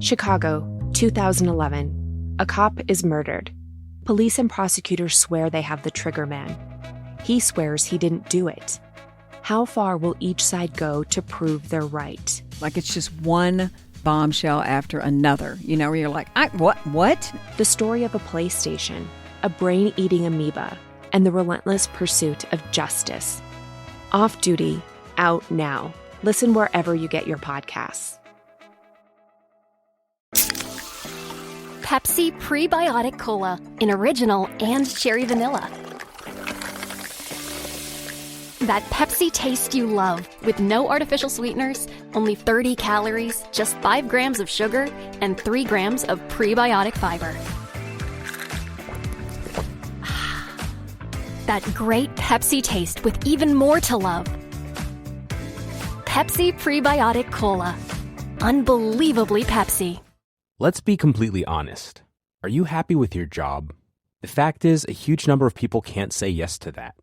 Chicago, 2011. A cop is murdered. Police and prosecutors swear they have the trigger man. He swears he didn't do it. How far will each side go to prove they're right? Like it's just one bombshell after another, where you're like, what? The story of a PlayStation, a brain-eating amoeba, and the relentless pursuit of justice. Off Duty, out now. Listen wherever you get your podcasts. Pepsi Prebiotic Cola in original and cherry vanilla. That Pepsi taste you love, with no artificial sweeteners, only 30 calories, just 5 grams of sugar, and 3 grams of prebiotic fiber. That great Pepsi taste with even more to love. Pepsi Prebiotic Cola. Unbelievably Pepsi. Let's be completely honest. Are you happy with your job? The fact is, a huge number of people can't say yes to that.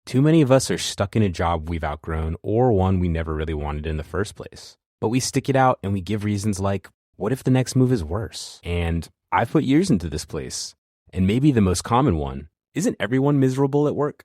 Too many of us are stuck in a job we've outgrown or one we never really wanted in the first place. But we stick it out and we give reasons like, what if the next move is worse? And I've put years into this place. And maybe the most common one, isn't everyone miserable at work?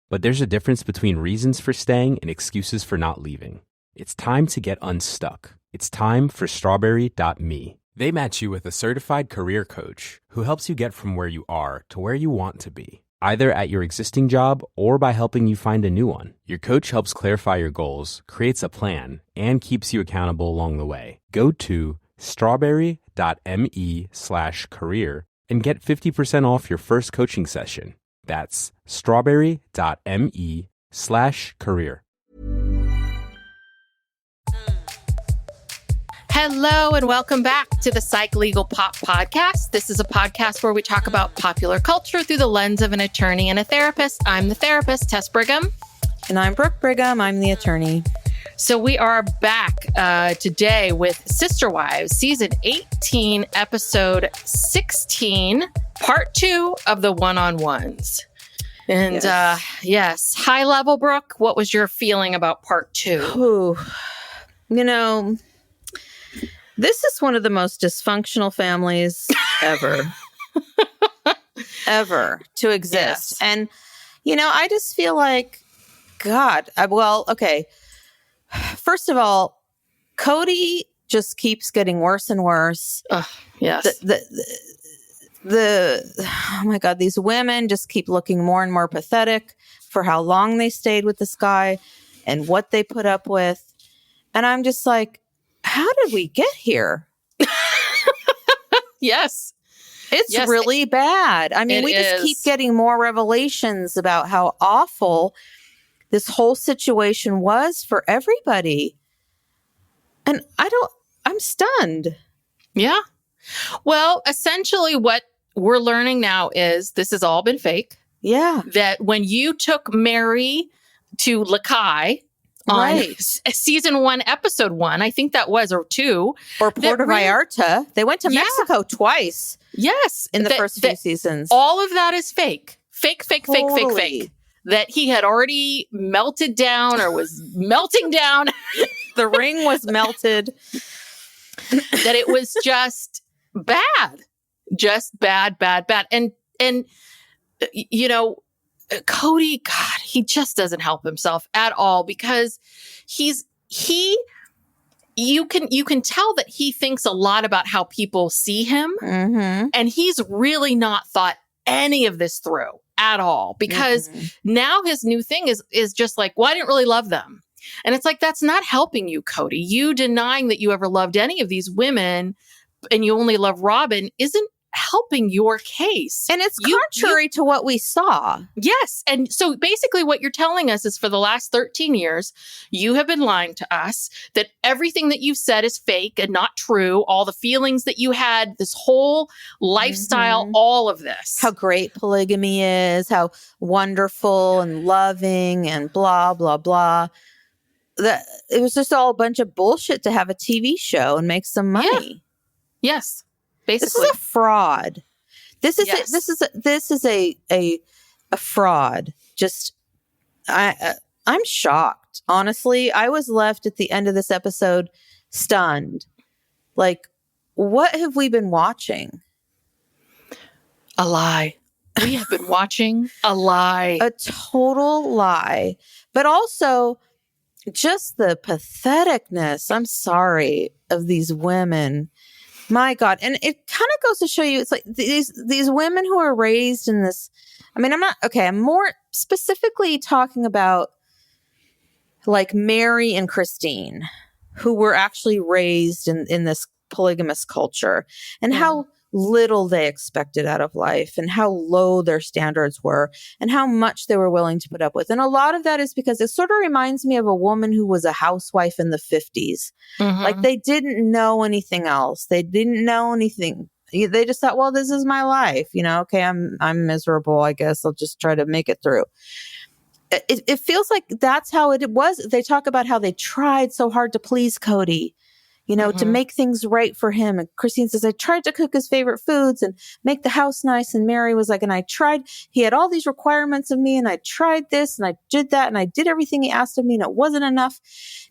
But there's a difference between reasons for staying and excuses for not leaving. It's time to get unstuck. It's time for Strawberry.me. They match you with a certified career coach who helps you get from where you are to where you want to be, either at your existing job or by helping you find a new one. Your coach helps clarify your goals, creates a plan, and keeps you accountable along the way. Go to strawberry.me/career and get 50% off your first coaching session. That's strawberry.me/career. Hello and welcome back to the Psych Legal Pop Podcast. This is a podcast where we talk about popular culture through the lens of an attorney and a therapist. I'm the therapist, Tess Brigham. And I'm Brooke Brigham. I'm the attorney. So we are back today with Sister Wives, Season 18, Episode 16, Part 2 of the One-on-Ones. And yes, high level, Brooke, what was your feeling about Part 2? This is one of the most dysfunctional families ever. Ever to exist. Yes. And, I just feel like, God, okay. First of all, Kody just keeps getting worse and worse. Yes. Oh my God, these women just keep looking more and more pathetic for how long they stayed with this guy and what they put up with. And I'm just like, how did we get here? Yes. It's really bad. I mean, we just keep getting more revelations about how awful this whole situation was for everybody. And I'm stunned. Yeah. Well, essentially what we're learning now is this has all been fake. Yeah. That when you took Meri to Lakai, on Season 1, Episode 1, I think that was, or 2. Or Puerto Vallarta. They went to Mexico twice. Yes. In the first few seasons. All of that is fake. Fake. That he had already melted down or was melting down. The ring was melted. That it was just bad. Just bad. And Kody, God, he just doesn't help himself at all because you can tell that he thinks a lot about how people see him. Mm-hmm. And he's really not thought any of this through at all because now his new thing is just like, well, I didn't really love them. And it's like, that's not helping you, Kody. You denying that you ever loved any of these women and you only love Robyn isn't helping your case. And it's contrary to what we saw. Yes. And so basically what you're telling us is for the last 13 years, you have been lying to us that everything that you've said is fake and not true. All the feelings that you had, this whole lifestyle, all of this. How great polygamy is, how wonderful and loving and blah, blah, blah. It was just all a bunch of bullshit to have a TV show and make some money. Yeah. Yes. Basically. This is a fraud. This is a fraud. Just I'm shocked. Honestly, I was left at the end of this episode stunned. Like, what have we been watching? A lie. We have been watching a lie. A total lie. But also just the patheticness, I'm sorry, of these women. My God. And it kind of goes to show you, it's like these women who are raised in this. I mean, I'm more specifically talking about like Meri and Christine, who were actually raised in this polygamous culture, and how little they expected out of life and how low their standards were and how much they were willing to put up with. And a lot of that is because it sort of reminds me of a woman who was a housewife in the 50s. Like they didn't know anything else. They didn't know anything. They just thought, well, this is my life. Okay, I'm miserable. I guess I'll just try to make it through. It feels like that's how it was. They talk about how they tried so hard to please Kody, to make things right for him. And Christine says, I tried to cook his favorite foods and make the house nice. And Meri was like, and I tried, he had all these requirements of me and I tried this and I did that and I did everything he asked of me and it wasn't enough.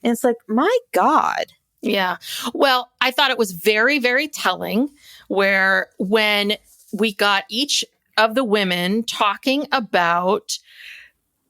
And it's like, my God. Yeah. Well, I thought it was very, very telling when we got each of the women talking about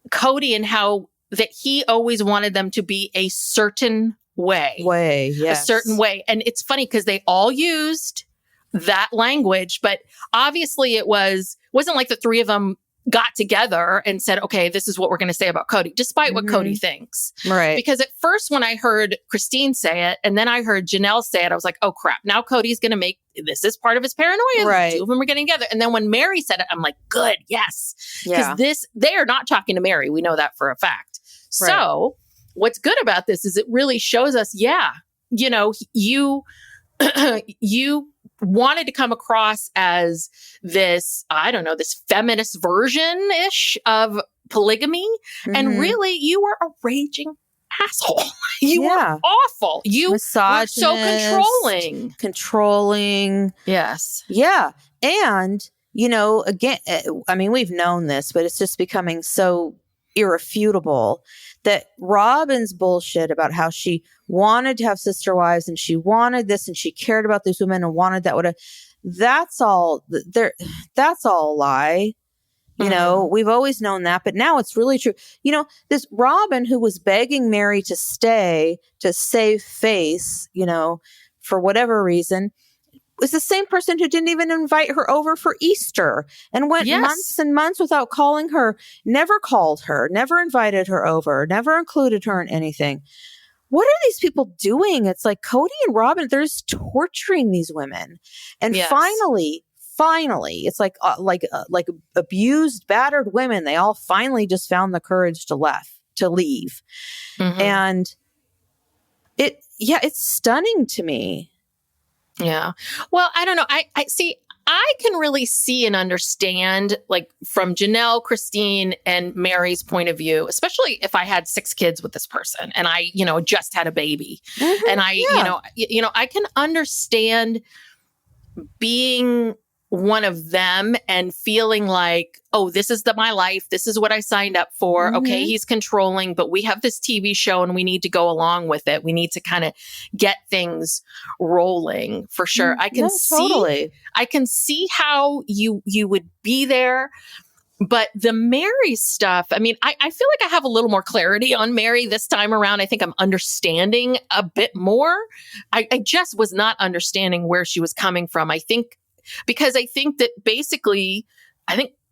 Kody and how that he always wanted them to be a certain way, yes. A certain way. And it's funny because they all used that language, but obviously it wasn't like the three of them got together and said, okay, this is what we're going to say about Kody, despite what Kody thinks. Right. Because at first when I heard Christine say it and then I heard Janelle say it, I was like, oh crap, now Cody's going to make, this is part of his paranoia. Right. The two of them are getting together. And then when Meri said it, I'm like, good, yes. Yeah. Because they are not talking to Meri. We know that for a fact. Right. So what's good about this is it really shows us, you wanted to come across as this, I don't know, this feminist version-ish of polygamy. And really, you were a raging asshole. You were awful. You were so controlling. Yes. Yeah. And, again, I mean, we've known this, but it's just becoming so irrefutable that Robyn's bullshit about how she wanted to have sister wives and she wanted this and she cared about these women and wanted that. That's all a lie. We've always known that, but now it's really true. This Robyn who was begging Meri to stay to save face, for whatever reason, was the same person who didn't even invite her over for Easter and went months and months without calling her, never called her, never invited her over, never included her in anything. What are these people doing? It's like Kody and Robyn, they're just torturing these women. And finally, it's like abused, battered women. They all finally just found the courage to leave. And it's stunning to me. Yeah. Well, I don't know. I see, I can really see and understand, like, from Janelle, Christine, and Meri's point of view, especially if I had 6 kids with this person and I, just had a baby. And I can understand being one of them and feeling like, oh, this is my life. This is what I signed up for. Okay, he's controlling, but we have this TV show and we need to go along with it. We need to kind of get things rolling for sure. I can see how you would be there. But the Meri stuff, I mean, I feel like I have a little more clarity on Meri this time around. I think I'm understanding a bit more. I just was not understanding where she was coming from. Because I think that basically,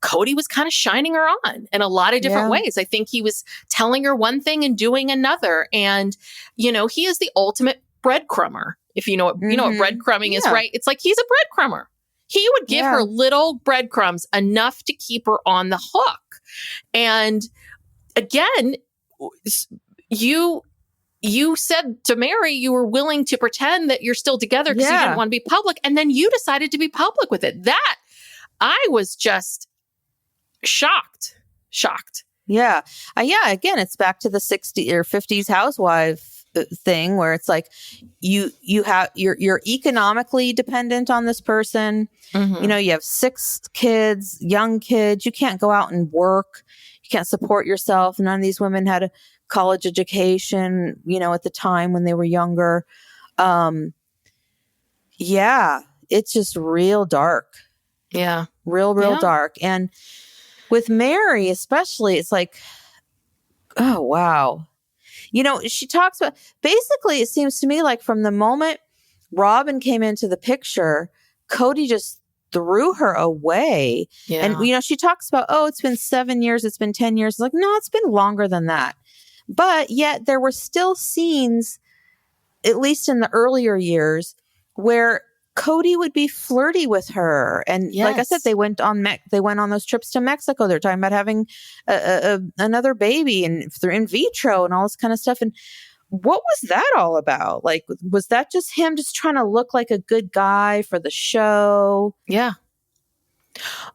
Kody was kind of shining her on in a lot of different ways. I think he was telling her one thing and doing another. And, he is the ultimate breadcrumber. If you know what breadcrumbing is, right? It's like he's a breadcrumber. He would give her little breadcrumbs enough to keep her on the hook. And again, you said to Meri you were willing to pretend that you're still together because you didn't want to be public. And then you decided to be public with it. That I was just shocked. Yeah. Again, it's back to the 60s or 50s housewife thing where it's like you're economically dependent on this person. You have 6 kids, young kids. You can't go out and work. You can't support yourself. None of these women had a college education, at the time when they were younger. Yeah. It's just real dark. Yeah. Real dark. And with Meri, especially, it's like, oh, wow. She talks about, basically, it seems to me like from the moment Robyn came into the picture, Kody just threw her away. Yeah. And, she talks about, oh, it's been 7 years, it's been 10 years. It's like, no, it's been longer than that. But yet there were still scenes, at least in the earlier years, where Kody would be flirty with her. And like I said, they went on those trips to Mexico. They're talking about having another baby and through in vitro and all this kind of stuff. And what was that all about? Like, was that just him just trying to look like a good guy for the show? Yeah.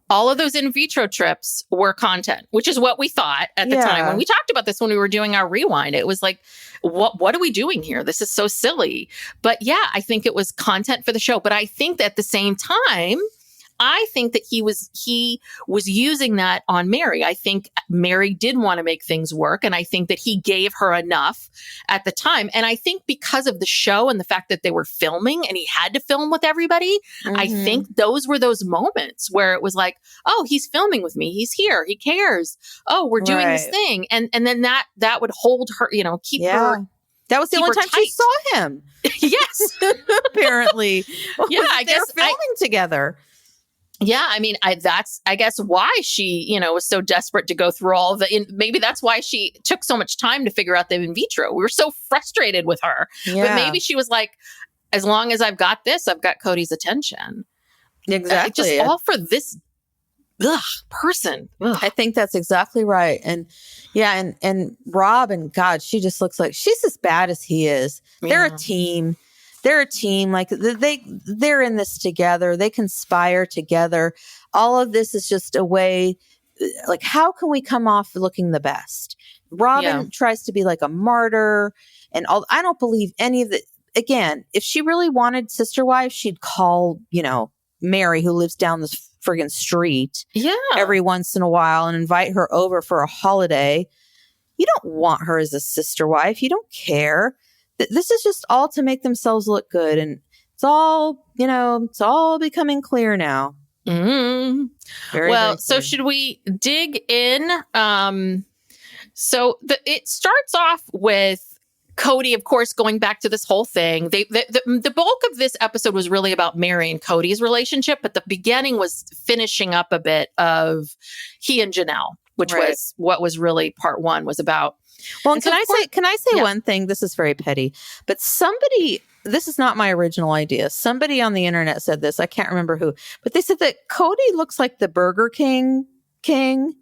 All of those in vitro trips were content, which is what we thought at the time. When we talked about this, when we were doing our rewind, it was like, what are we doing here? This is so silly. But yeah, I think it was content for the show. But I think that at the same time, I think that he was using that on Meri. I think Meri did want to make things work. And I think that he gave her enough at the time. And I think because of the show and the fact that they were filming and he had to film with everybody, I think those were those moments where it was like, oh, he's filming with me. He's here. He cares. Oh, we're doing this thing. And then that would hold her, keep her. That was the only time she saw him. Yes. Apparently. I guess they're filming together. Yeah, I mean, that's, I guess, why she, was so desperate to go through all maybe that's why she took so much time to figure out the in vitro. We were so frustrated with her. Yeah. But maybe she was like, as long as I've got this, I've got Kody's attention. Exactly. Just all for this person. Ugh. I think that's exactly right. And yeah, and Robyn, God, she just looks like she's as bad as he is. They're a team. They're a team. Like they're in this together. They conspire together. All of this is just a way, like, how can we come off looking the best? Robyn tries to be like a martyr and all. I don't believe any of the, again, if she really wanted sister wives, she'd call, Meri, who lives down this friggin' street every once in a while and invite her over for a holiday. You don't want her as a sister wife. You don't care. This is just all to make themselves look good. And it's all, it's all becoming clear now. Mm-hmm. Very, well, very so should we dig in? It starts off with Kody, of course, going back to this whole thing. The bulk of this episode was really about Meri and Kody's relationship, but the beginning was finishing up a bit of he and Janelle, which was what was really part one was about. Well, and can I say one thing? This is very petty, but this is not my original idea. Somebody on the internet said this. I can't remember who, but they said that Kody looks like the Burger King. The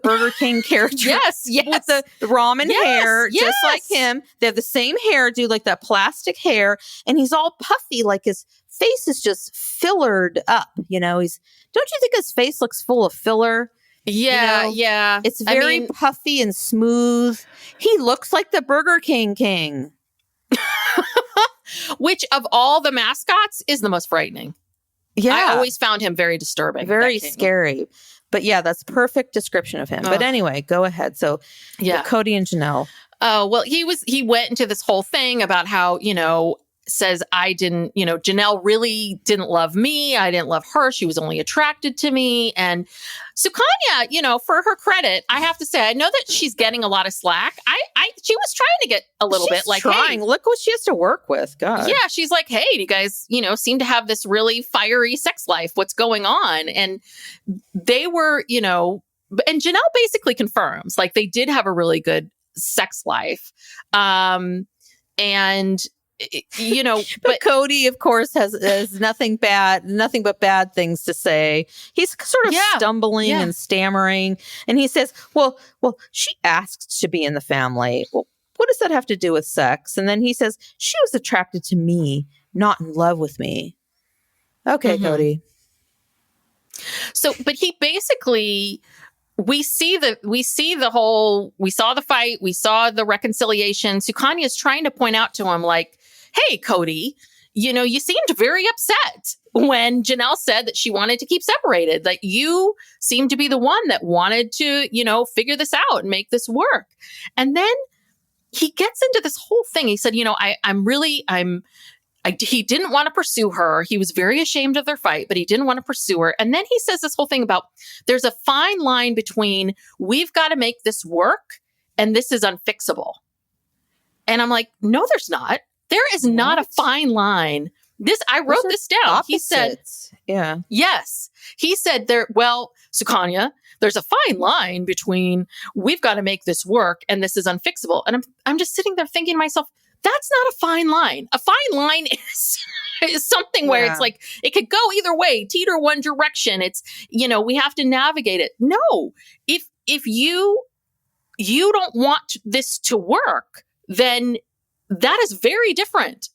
Burger King character. Yes. With the ramen hair, just like him. They have the same hairdo, like that plastic hair, and he's all puffy, like his face is just fillered up. Don't you think his face looks full of filler? Yeah, yeah. It's very puffy and smooth. He looks like the Burger King. Which of all the mascots is the most frightening. Yeah. I always found him very disturbing. Very scary. But yeah, that's perfect description of him. But anyway, go ahead. So Kody and Janelle. Oh, well, he went into this whole thing about how, says I didn't, Janelle really didn't love me. I didn't love her. She was only attracted to me. And Sukanya, for her credit, I have to say, I know that she's getting a lot of slack. She was trying to get a little bit like, trying. Hey, look what she has to work with. God. Yeah. She's like, hey, you guys, seem to have this really fiery sex life. What's going on? And they were, and Janelle basically confirms, like, they did have a really good sex life. But Kody, of course, has nothing but bad things to say. He's sort of stumbling and stammering. And he says, well, she asked to be in the family. Well, what does that have to do with sex? And then he says, she was attracted to me, not in love with me. Okay, Kody. So, but he basically, we saw the fight, we saw the reconciliation. Sukanya is trying to point out to him, like, hey, Kody, you seemed very upset when Janelle said that she wanted to keep separated, that you seemed to be the one that wanted to, figure this out and make this work. And then he gets into this whole thing. He said, he didn't want to pursue her. He was very ashamed of their fight, but he didn't want to pursue her. And then he says this whole thing about there's a fine line between we've got to make this work and this is unfixable. And I'm like, no, there's not. There is not a fine line. I wrote this down. Opposites. He said, yes. He said Sukanya, there's a fine line between we've got to make this work and this is unfixable. And I'm just sitting there thinking to myself, that's not a fine line. A fine line is something where it's like, it could go either way, teeter one direction. It's, we have to navigate it. No, if you don't want this to work, then that is very different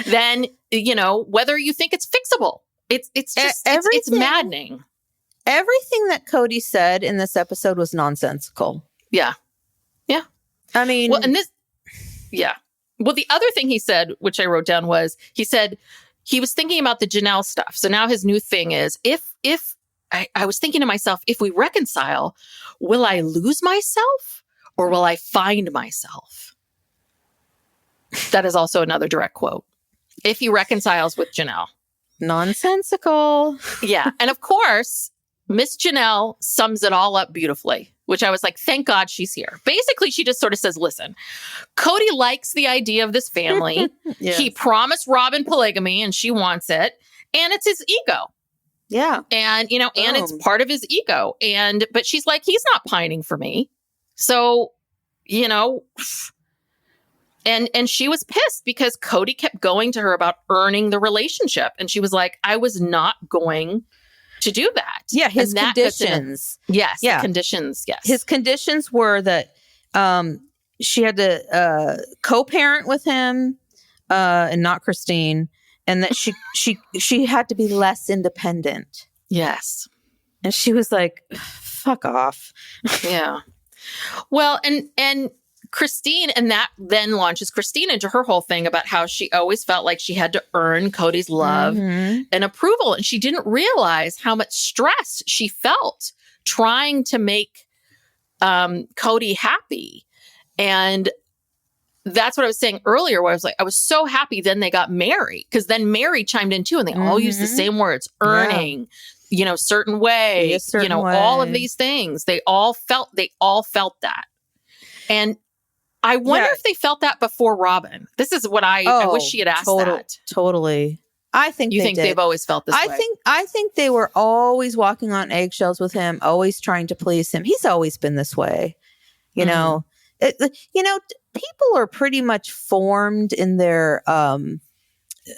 than, whether you think it's fixable. It's just, it's maddening. Everything that Kody said in this episode was nonsensical. Yeah. Yeah. I mean, well, well, the other thing he said, which I wrote down, was he said he was thinking about the Janelle stuff. So now his new thing is if I was thinking to myself, if we reconcile, will I lose myself or will I find myself? That is also another direct quote. If he reconciles with Janelle. Nonsensical. Yeah. And of course, Miss Janelle sums it all up beautifully, which I was like, thank God she's here. Basically, she just sort of says, listen, Kody likes the idea of this family. Yes. He promised Robyn polygamy and she wants it. And it's his ego. Yeah. And, and it's part of his ego. But she's like, he's not pining for me. So, and she was pissed because Kody kept going to her about earning the relationship. And she was like, I was not going to do that. Yeah, his conditions. Yes, the conditions, yes. His conditions were that she had to co-parent with him and not Christine, and that she had to be less independent. Yes. And she was like, fuck off. Yeah. Well, and Christine, and that then launches Christine into her whole thing about how she always felt like she had to earn Kody's love and approval. And she didn't realize how much stress she felt trying to make Kody happy. And that's what I was saying earlier, where I was like, I was so happy then they got Meri, because then Meri chimed in too, and they all used the same words, earning, certain way, all of these things. They all felt that. And I wonder if they felt that before Robyn. This is what I wish she had asked that. Totally. I think you think they've always felt this way. I think they were always walking on eggshells with him, always trying to please him. He's always been this way. People are pretty much formed in their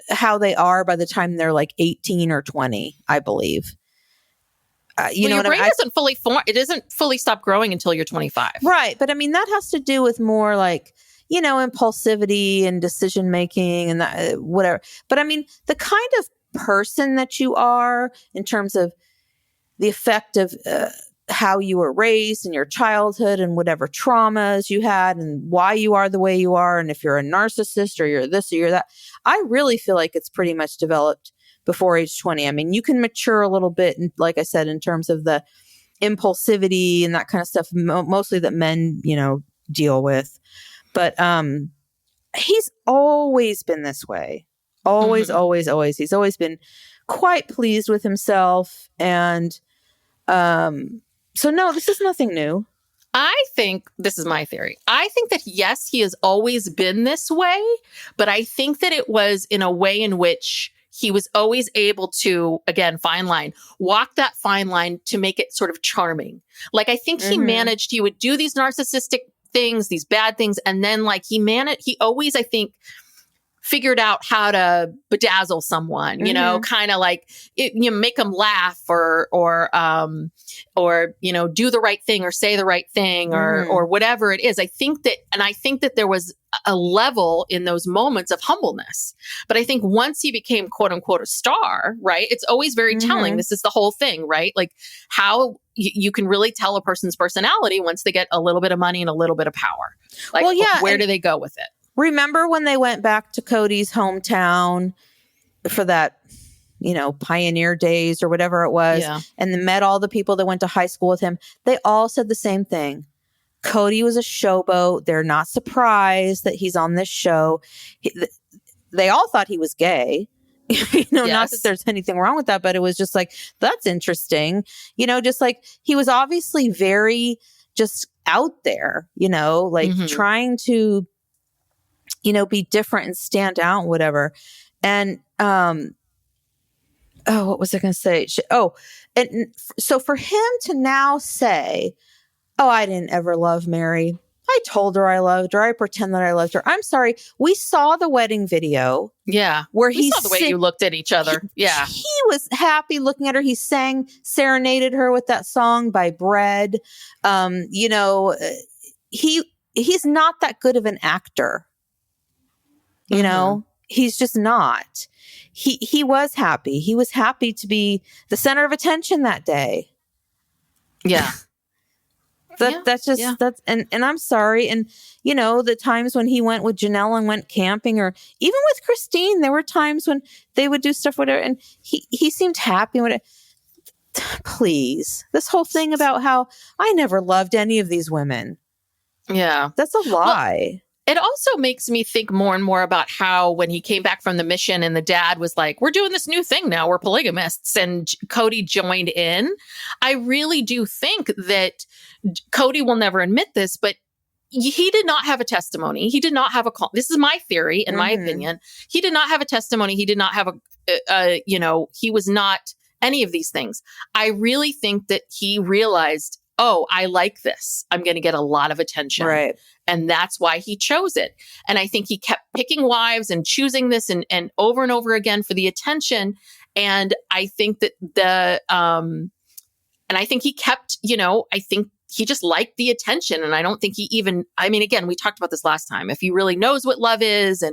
how they are by the time they're like 18 or 20, I believe. Your brain isn't fully formed. It doesn't fully stop growing until you're 25. Right. But I mean, that has to do with more like, impulsivity and decision making and that, whatever. But I mean, the kind of person that you are in terms of the effect of how you were raised in your childhood and whatever traumas you had and why you are the way you are. And if you're a narcissist or you're this or you're that, I really feel like it's pretty much developed before age 20. I mean, you can mature a little bit, and like I said, in terms of the impulsivity and that kind of stuff, mostly that men, deal with. But he's always been this way. Always, always, always. He's always been quite pleased with himself. And so, no, this is nothing new. I think, this is my theory, I think that, yes, he has always been this way, but I think that it was in a way in which he was always able to, again, walk that fine line to make it sort of charming. Like, I think he managed, he would do these narcissistic things, these bad things. And then he always, I think, figured out how to bedazzle someone, kind of like, make them laugh or do the right thing or say the right thing or whatever it is. I think that there was a level in those moments of humbleness. But I think once he became quote unquote a star, right? It's always very telling. This is the whole thing, right? Like how you can really tell a person's personality once they get a little bit of money and a little bit of power. Like, where do they go with it? Remember when they went back to Kody's hometown for that, pioneer days or whatever it was, and they met all the people that went to high school with him? They all said the same thing. Kody was a showboat. They're not surprised that he's on this show. they all thought he was gay. Not that there's anything wrong with that, but it was just like, that's interesting. Just like he was obviously very just out there, like trying to, be different and stand out and whatever. And, what was I going to say? And so for him to now say, oh, I didn't ever love Meri. I told her I loved her. I pretend that I loved her. I'm sorry. We saw the wedding video. Yeah. Where we saw the way you looked at each other. Yeah. He was happy looking at her. He serenaded her with that song by Bread. He's not that good of an actor. He's just not. He was happy. He was happy to be the center of attention that day. Yeah. That's and I'm sorry. And, the times when he went with Janelle and went camping, or even with Christine, there were times when they would do stuff, whatever. And he seemed happy with it. Please. This whole thing about how I never loved any of these women. Yeah. That's a lie. Well, it also makes me think more and more about how when he came back from the mission and the dad was like, we're doing this new thing now, we're polygamists, and Kody joined in. I really do think that Kody will never admit this, but he did not have a testimony. He did not have this is my theory, in my opinion. He did not have a testimony. He did not have he was not any of these things. I really think that he realized, oh, I like this. I'm going to get a lot of attention. Right. And that's why he chose it. And I think he kept picking wives and choosing this and over again for the attention. And I think that and I think he kept, I think he just liked the attention. And I don't think he even, again, we talked about this last time, if he really knows what love is.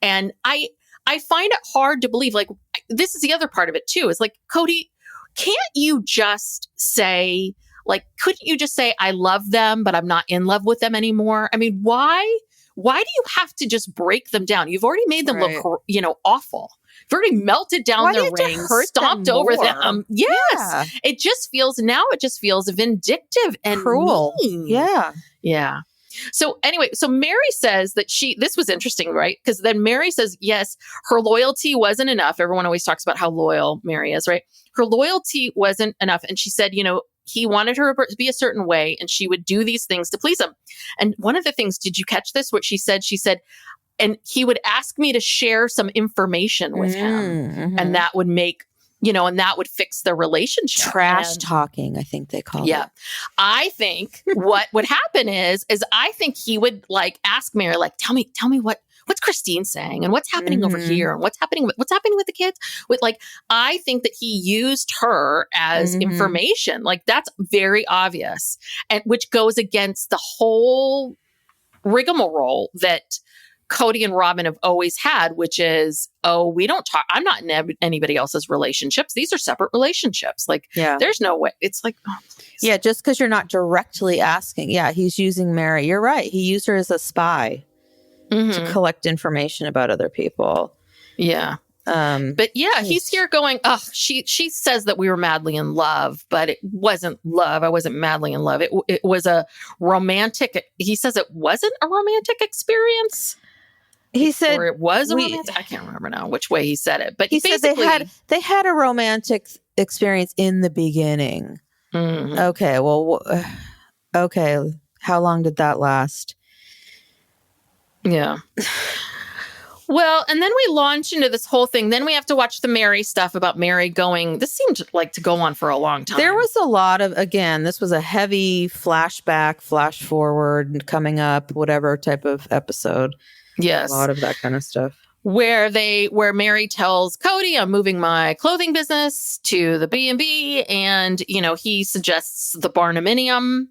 And I find it hard to believe, like, this is the other part of it too, is like, Kody, can't you just say, like, couldn't you just say, I love them, but I'm not in love with them anymore? Why do you have to just break them down? You've already made them look, awful. You've already melted down their rings, stomped over them. Yes. Yeah. It just feels vindictive and cruel. Mean. Yeah. Yeah. So anyway, Meri says that this was interesting, right? Because then Meri says, yes, her loyalty wasn't enough. Everyone always talks about how loyal Meri is, right? Her loyalty wasn't enough. And she said, he wanted her to be a certain way, and she would do these things to please him. And one of the things, did you catch this? What she said, and he would ask me to share some information with him, and that would make, and that would fix the relationship. Trash talking, I think they call it. Yeah. I think what would happen is I think he would like ask Meri, like, tell me what's Christine saying, and what's happening over here, and what's happening with the kids. I think that he used her as information. Like, that's very obvious, and which goes against the whole rigmarole that Kody and Robyn have always had, which is, we don't talk. I'm not in anybody else's relationships. These are separate relationships. Like, there's no way. It's like, yeah, just because you're not directly asking. Yeah, he's using Meri. You're right. He used her as a spy to collect information about other people. Yeah. But yeah, he's here going, she says that we were madly in love, but it wasn't love. I wasn't madly in love. It was a romantic, he says it wasn't a romantic experience. He said, or it was a romantic, I can't remember now which way he said it, but he said they had a romantic experience in the beginning. Okay. Well, okay. How long did that last? Yeah. Well, and then we launch into this whole thing. Then we have to watch the Meri stuff about Meri going. This seemed like to go on for a long time. There was a lot of, again, this was a heavy flashback, flash forward, coming up, whatever type of episode. Yes. A lot of that kind of stuff. Where Meri tells Kody, I'm moving my clothing business to the B&B, and, he suggests the barnuminium.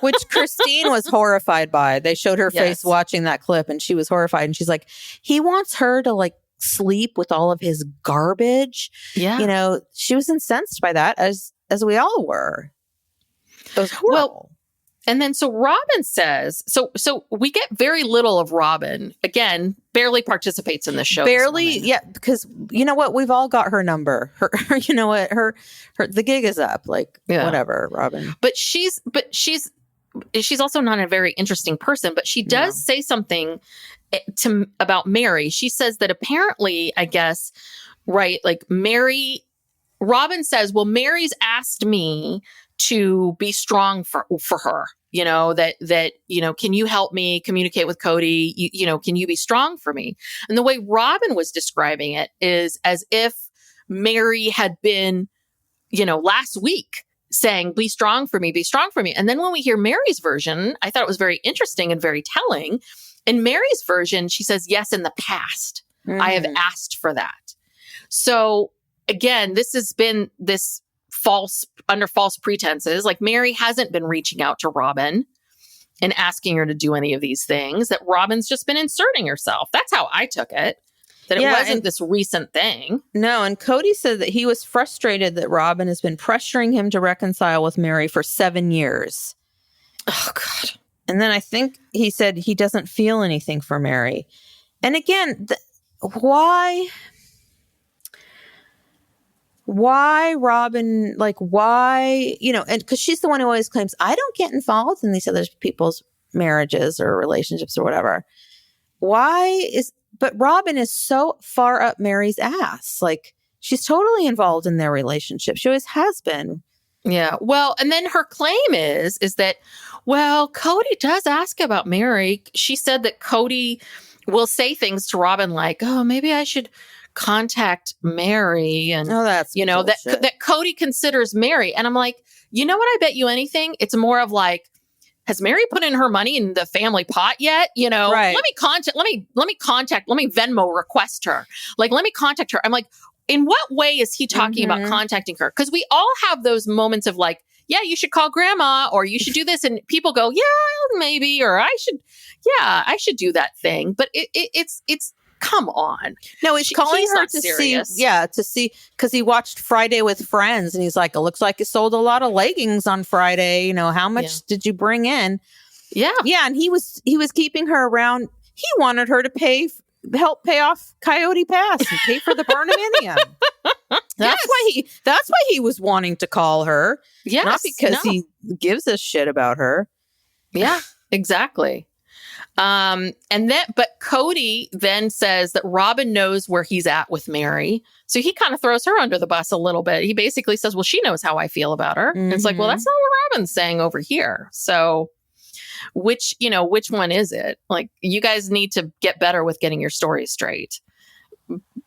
Which Christine was horrified by. They showed her face watching that clip, and she was horrified. And she's like, he wants her to like sleep with all of his garbage. Yeah. She was incensed by that, as we all were. It was horrible. Well, and then so Robyn says, so we get very little of Robyn. Again, barely participates in the show. Barely, yeah, because you know what? We've all got her number. Her you know what? Her the gig is up. Like, whatever, Robyn. But she's also not a very interesting person, but she does say something about Meri. She says that apparently, I guess, right, like Robyn says, well, Meri's asked me to be strong for her, that, can you help me communicate with Kody? Can you be strong for me? And the way Robyn was describing it is as if Meri had been, last week saying, be strong for me, be strong for me. And then when we hear Meri's version, I thought it was very interesting and very telling. In Meri's version, she says, yes, in the past, I have asked for that. So again, this has been this under false pretenses. Like Meri hasn't been reaching out to Robyn and asking her to do any of these things, that Robyn's just been inserting herself. That's how I took it. That it wasn't this recent thing. No, and Kody said that he was frustrated that Robyn has been pressuring him to reconcile with Meri for 7 years. Oh, God. And then I think he said he doesn't feel anything for Meri. And again, why Robyn, like why, and because she's the one who always claims, I don't get involved in these other people's marriages or relationships or whatever. But Robyn is so far up Meri's ass. Like she's totally involved in their relationship. She always has been. Yeah. Well, and then her claim is that, well, Kody does ask about Meri. She said that Kody will say things to Robyn like, oh, maybe I should contact Meri. And, that's that Kody considers Meri. And I'm like, you know what? I bet you anything. It's more of like, has Meri put in her money in the family pot yet? Right. Let me Venmo request her. Like, let me contact her. I'm like, in what way is he talking about contacting her? Because we all have those moments of like, yeah, you should call grandma or you should do this. And people go, yeah, maybe, or I should do that thing. But it's come on. No, he's calling her to serious. see, because he watched Friday with Friends and he's like, it looks like you sold a lot of leggings on Friday. How much did you bring in? Yeah. Yeah. And he was keeping her around. He wanted her to help pay off Coyote Pass and pay for the Barnuminium. That's why he was wanting to call her. Yes. Not because he gives a shit about her. Yeah, exactly. But Kody then says that Robyn knows where he's at with Meri. So he kind of throws her under the bus a little bit. He basically says, well, she knows how I feel about her. And it's like, well, that's not what Robyn's saying over here. So which one is it? Like, you guys need to get better with getting your story straight,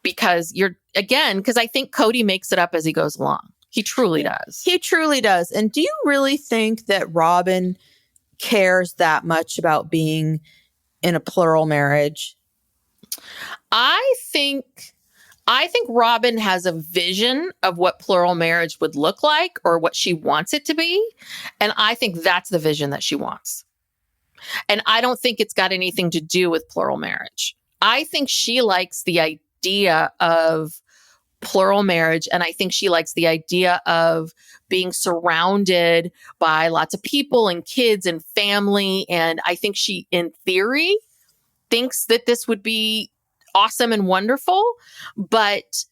because because I think Kody makes it up as he goes along. He truly does. He truly does. And do you really think that Robyn cares that much about being in a plural marriage? I think Robyn has a vision of what plural marriage would look like or what she wants it to be. And I think that's the vision that she wants. And I don't think it's got anything to do with plural marriage. I think she likes the idea of plural marriage. And I think she likes the idea of being surrounded by lots of people and kids and family. And I think she, in theory, thinks that this would be awesome and wonderful. But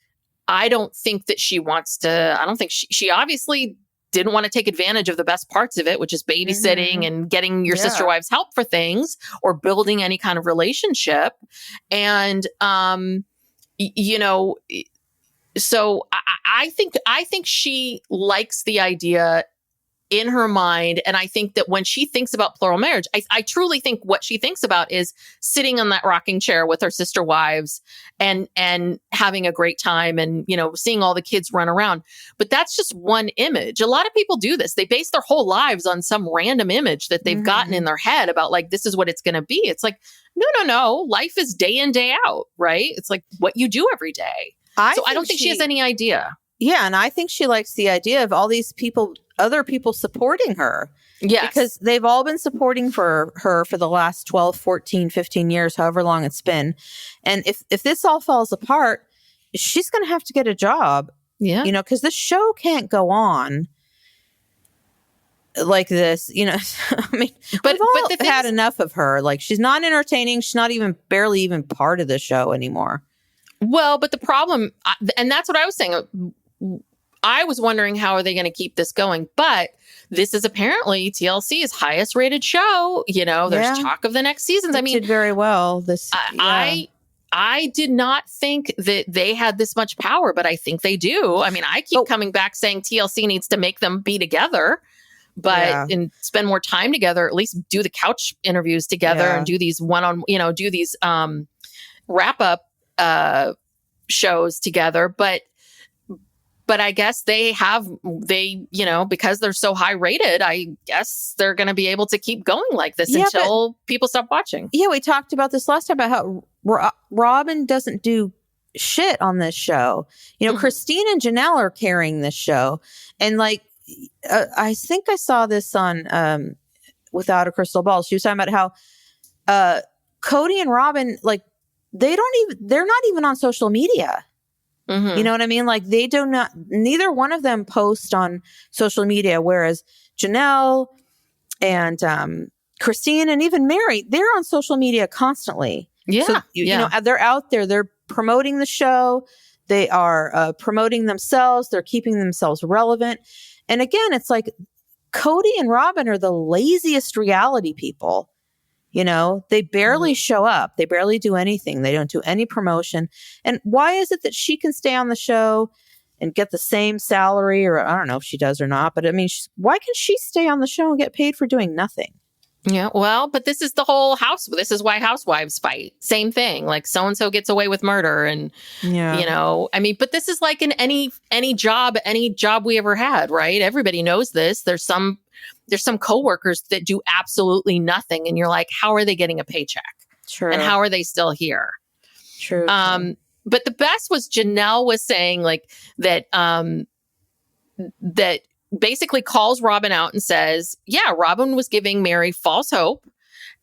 I don't think that she wants to, I don't think she obviously didn't want to take advantage of the best parts of it, which is babysitting and getting your sister wives help for things or building any kind of relationship. And, so I think she likes the idea in her mind. And I think that when she thinks about plural marriage, I truly think what she thinks about is sitting on that rocking chair with her sister wives and having a great time and, seeing all the kids run around. But that's just one image. A lot of people do this. They base their whole lives on some random image that they've gotten in their head about like, this is what it's going to be. It's like, no. Life is day in, day out, right? It's like what you do every day. I don't think she has any idea. Yeah. And I think she likes the idea of all these other people supporting her. Yes. Because they've all been supporting her for the last 12, 14, 15 years, however long it's been. And if this all falls apart, she's going to have to get a job. Yeah. Because this show can't go on like this, I mean, but they've had enough of her. Like, she's not entertaining. She's not barely even part of the show anymore. Well, but the problem, and that's what I was saying. I was wondering, how are they going to keep this going? But this is apparently TLC's highest rated show. There's talk of the next seasons. It did very well. I did not think that they had this much power, but I think they do. I mean, I keep coming back saying TLC needs to make them be together, and spend more time together, at least do the couch interviews together and do these do these wrap up shows together. But I guess because they're so high rated, I guess they're going to be able to keep going like this until people stop watching. Yeah, we talked about this last time about how Robyn doesn't do shit on this show. Christine and Janelle are carrying this show. And I think I saw this on Without a Crystal Ball. She was talking about how Kody and Robyn, they're not even on social media. Mm-hmm. You know what I mean? They do not, neither one of them post on social media, whereas Janelle and Christine and even Meri, they're on social media constantly. Yeah. So, they're out there, they're promoting the show. They are promoting themselves. They're keeping themselves relevant. And again, it's Kody and Robyn are the laziest reality people. They barely show up. They barely do anything. They don't do any promotion. And why is it that she can stay on the show and get the same salary? Or I don't know if she does or not. But I mean, why can she stay on the show and get paid for doing nothing? Yeah, well, but this is the whole house. This is why housewives fight. Same thing. So-and-so gets away with murder. And, but this is in any job we ever had, right? Everybody knows this. There's some coworkers that do absolutely nothing. And you're like, how are they getting a paycheck? True. And how are they still here? True. But the best was Janelle was saying that basically calls Robyn out and says, yeah, Robyn was giving Meri false hope.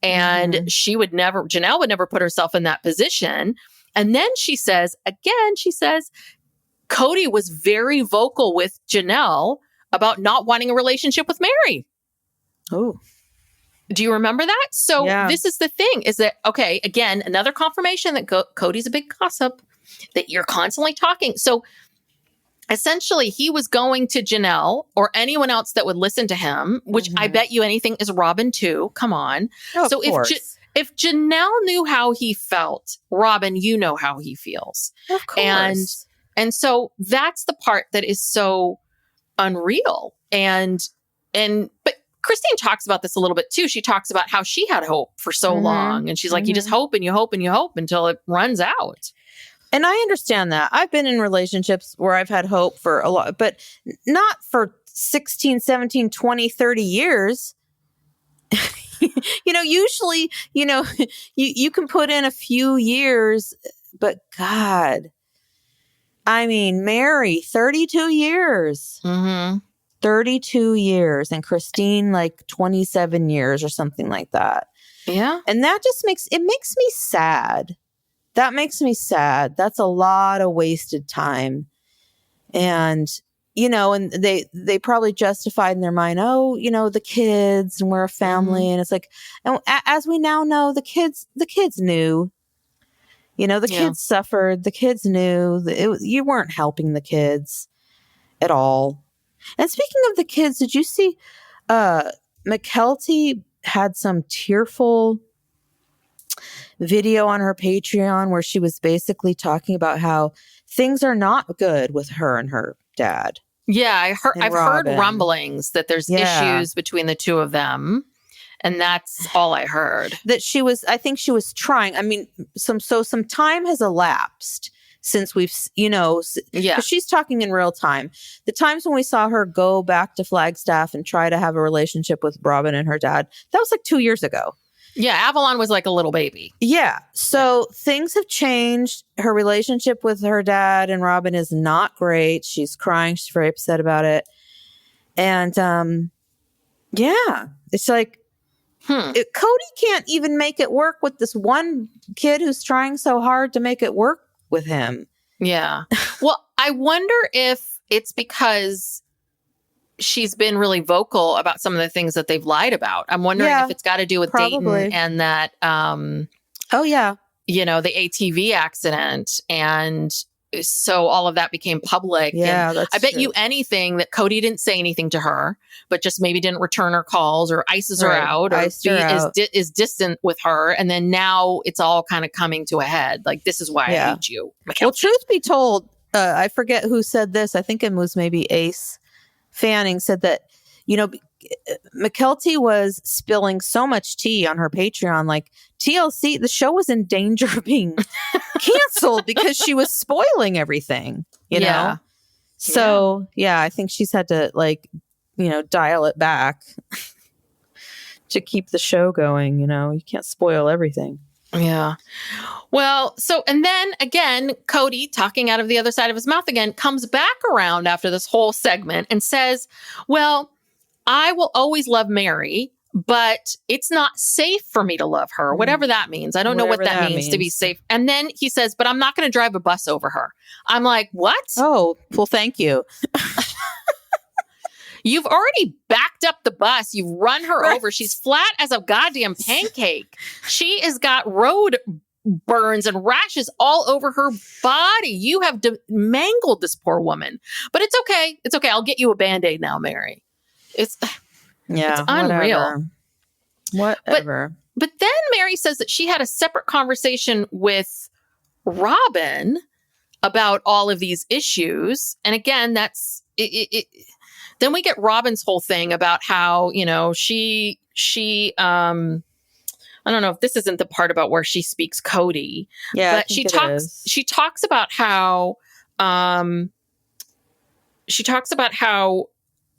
And Janelle would never put herself in that position. And then she says, Kody was very vocal with Janelle about not wanting a relationship with Meri. Oh. Do you remember that? So This is the thing is that, okay, again, another confirmation that Kody's a big gossip, that you're constantly talking. So essentially he was going to Janelle or anyone else that would listen to him, which I bet you anything is Robyn too. Come on. Oh, so if Janelle knew how he felt, Robyn, you know how he feels. Of course. And so that's the part that is so unreal. But Christine talks about this a little bit too. She talks about how she had hope for so long. And she's like, you just hope and you hope and you hope until it runs out. And I understand that. I've been in relationships where I've had hope for a lot, but not for 16, 17, 20, 30 years. Usually, you can put in a few years, but God, I mean, Meri, 32 years. Mm-hmm. 32 years. And Christine, 27 years or something like that. Yeah. And that just makes me sad. That makes me sad. That's a lot of wasted time. And, and they probably justified in their mind, the kids and we're a family. And it's and as we now know, the kids knew. Kids suffered. The kids knew. You weren't helping the kids at all. And speaking of the kids, did you see McKelty had some tearful video on her Patreon where she was basically talking about how things are not good with her and her dad. Yeah, I've heard rumblings that there's issues between the two of them. And that's all I heard. I think she was trying. I mean, some time has elapsed since we've, because she's talking in real time. The times when we saw her go back to Flagstaff and try to have a relationship with Robyn and her dad, that was 2 years ago. Yeah, Avalon was like a little baby. Yeah. So things have changed. Her relationship with her dad and Robyn is not great. She's crying. She's very upset about it. And it's Kody can't even make it work with this one kid who's trying so hard to make it work with him. Yeah. Well, I wonder if it's because she's been really vocal about some of the things that they've lied about. I'm wondering if it's got to do with Dayton and that, the ATV accident and so all of that became public. Yeah, and that's I bet true. you anything that Kody didn't say anything to her, but just maybe didn't return her calls or ices her out or is distant with her. And then now it's all kind of coming to a head. Like, this is why I hate you. Well, truth be told, I forget who said this. I think it was maybe Ace Fanning said that, Mykelti was spilling so much tea on her Patreon, like TLC, the show was in danger of being canceled because she was spoiling everything, you know? So, I think she's had to dial it back to keep the show going. You can't spoil everything. Yeah. Well, and then again, Kody, talking out of the other side of his mouth again, comes back around after this whole segment and says, well, I will always love Meri, but it's not safe for me to love her, whatever that means. I don't know what that means to be safe. And then he says, but I'm not going to drive a bus over her. I'm like, what? Oh, well, thank you. You've already backed up the bus. You've run her over. She's flat as a goddamn pancake. She has got road burns and rashes all over her body. You have mangled this poor woman. But it's okay. It's okay. I'll get you a Band-Aid now, Meri. It's unreal. Whatever. But then Meri says that she had a separate conversation with Robyn about all of these issues. And again, that's it. Then we get Robyn's whole thing about how, she I don't know if this isn't the part about where she speaks Kody. Yeah, but she talks about how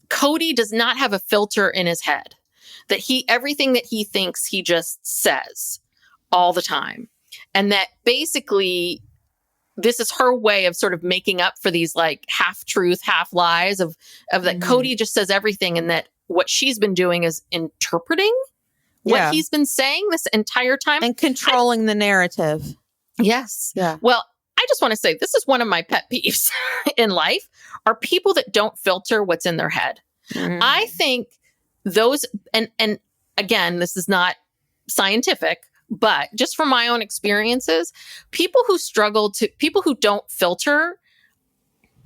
Kody does not have a filter in his head, that everything that he thinks, he just says all the time. And that basically this is her way of sort of making up for these like half truth, half lies of that Kody just says everything. And that what she's been doing is interpreting what he's been saying this entire time. And controlling the narrative. Yes. Yeah. Well, I just want to say, this is one of my pet peeves in life, are people that don't filter what's in their head. I think those, and again, this is not scientific, but just from my own experiences, people who don't filter,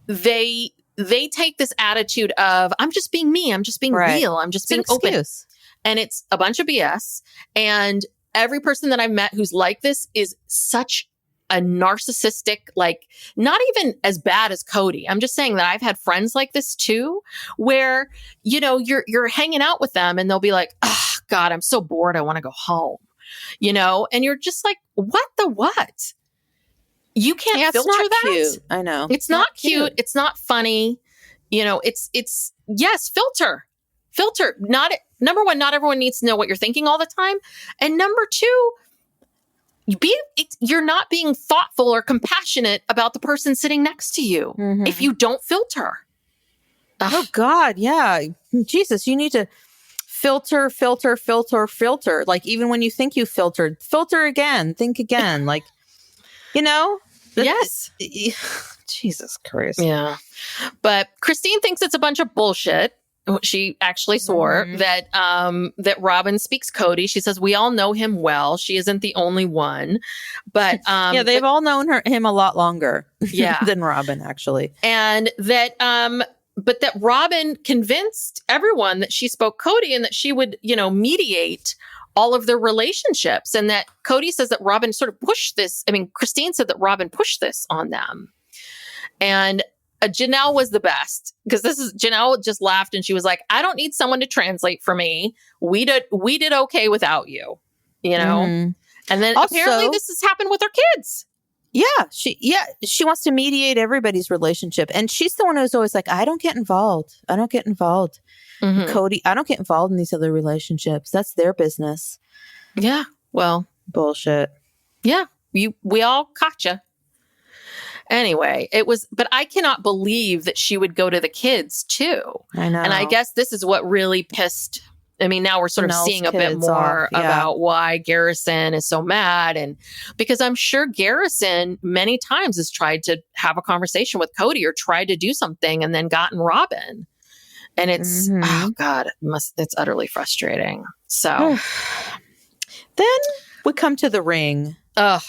they take this attitude of, I'm just being me, I'm just being real, I'm just being open. And it's a bunch of BS. And every person that I've met who's like this is such a narcissistic, like not even as bad as Kody. I'm just saying that I've had friends like this too, where, you're hanging out with them and they'll be like, oh God, I'm so bored. I want to go home, and you're just like, what? You can't filter that. Cute. I know. It's not cute. It's not funny. It's yes, filter. Number one, not everyone needs to know what you're thinking all the time. And number two, you're not being thoughtful or compassionate about the person sitting next to you if you don't filter. Oh God, yeah. Jesus, you need to filter. Like even when you think you filtered, filter again, think again. Like, Yes. Jesus Christ. Yeah. But Christine thinks it's a bunch of bullshit. She actually swore that Robyn speaks Kody. She says, we all know him well. She isn't the only one. But they've all known him a lot longer than Robyn, actually. And that but that Robyn convinced everyone that she spoke Kody and that she would, mediate all of their relationships. And that Kody says that Robyn sort of pushed this. I mean, Christine said that Robyn pushed this on them. And Janelle was the best, because Janelle just laughed and she was like, I don't need someone to translate for me. We did okay without you, And then also, apparently this has happened with her kids. Yeah. She wants to mediate everybody's relationship. And she's the one who's always like, I don't get involved. Kody, I don't get involved in these other relationships. That's their business. Yeah. Well, bullshit. Yeah. We all caught you. Anyway, but I cannot believe that she would go to the kids too. I know. And I guess this is what really pissed. I mean, now we're sort of seeing a bit more about why Garrison is so mad. And because I'm sure Garrison many times has tried to have a conversation with Kody or tried to do something and then gotten Robyn. And it's, oh God, it's utterly frustrating. So then we come to the ring. Ugh.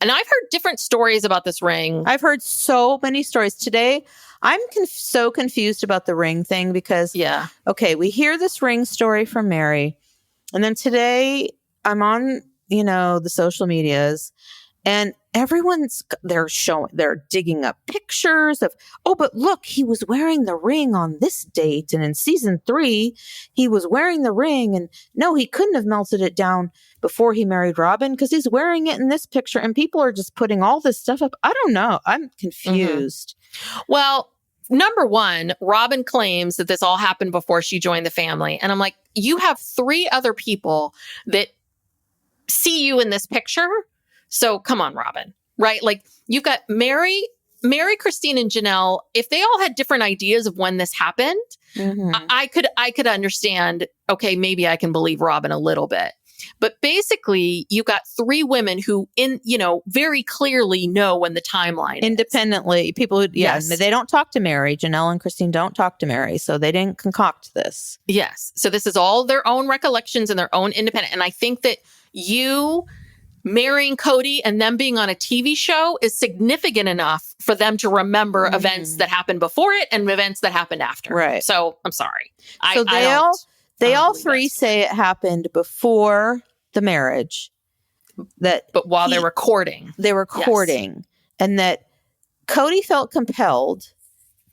And I've heard different stories about this ring. I've heard so many stories. Today, I'm so confused about the ring thing because, okay, we hear this ring story from Meri. And then today, I'm on, the social medias. And they're digging up pictures of, but look, he was wearing the ring on this date. And in season 3, he was wearing the ring. And no, he couldn't have melted it down before he married Robyn because he's wearing it in this picture. And people are just putting all this stuff up. I don't know. I'm confused. Well, number one, Robyn claims that this all happened before she joined the family. And I'm like, you have 3 other people that see you in this picture. So come on, Robyn, right? Like you've got Meri, Christine, and Janelle. If they all had different ideas of when this happened, I could understand, okay, maybe I can believe Robyn a little bit. But basically, you've got 3 women who very clearly know when the timeline independently. Is. People who, they don't talk to Meri. Janelle and Christine don't talk to Meri. So they didn't concoct this. Yes. So this is all their own recollections and their own independent. And I think that you marrying Kody and them being on a TV show is significant enough for them to remember events that happened before it and events that happened after. Right. So I'm sorry. So they all 3 say it happened before the marriage. But while they were courting. They were courting. Yes. And that Kody felt compelled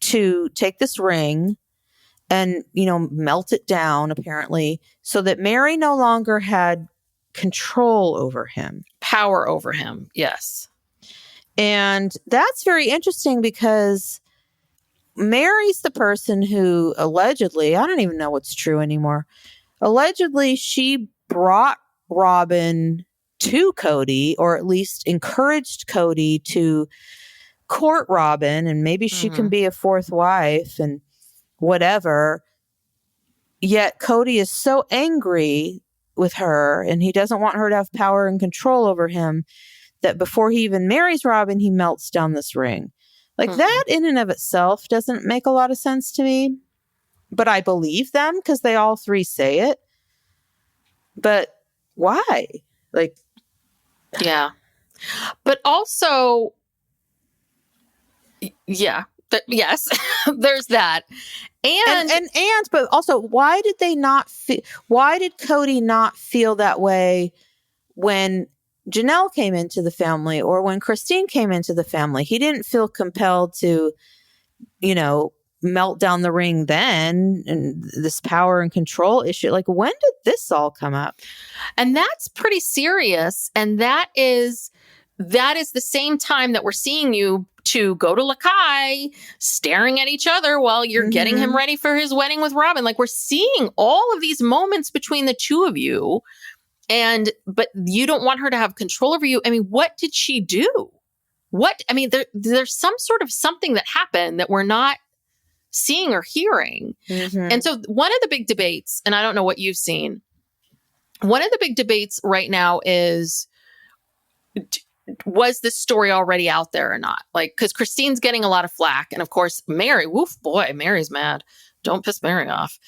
to take this ring and, melt it down, apparently, so that Meri no longer had control over him. Power over him. Yes. And that's very interesting because Meri's the person who allegedly, I don't even know what's true anymore. Allegedly, she brought Robyn to Kody, or at least encouraged Kody to court Robyn, and maybe she can be a 4th wife and whatever. Yet Kody is so angry with her, and he doesn't want her to have power and control over him, that before he even marries Robyn, he melts down this ring. Like that in and of itself doesn't make a lot of sense to me, but I believe them because they all 3 say it. But why? Like, yeah. But also, yes, there's that. But also, why did Kody not feel that way when Janelle came into the family or when Christine came into the family? He didn't feel compelled to, melt down the ring then, and this power and control issue. Like, when did this all come up? And that's pretty serious. And that is the same time that we're seeing you to go to Lakai, staring at each other while you're getting him ready for his wedding with Robyn. Like, we're seeing all of these moments between the 2 of you, but you don't want her to have control over you. I mean, what did she do? There's some sort of something that happened that we're not seeing or hearing. And so one of the big debates, and I don't know what you've seen, one of the big debates right now is, was this story already out there or not? Like, because Christine's getting a lot of flack. And of course, Meri, Meri's mad. Don't piss Meri off.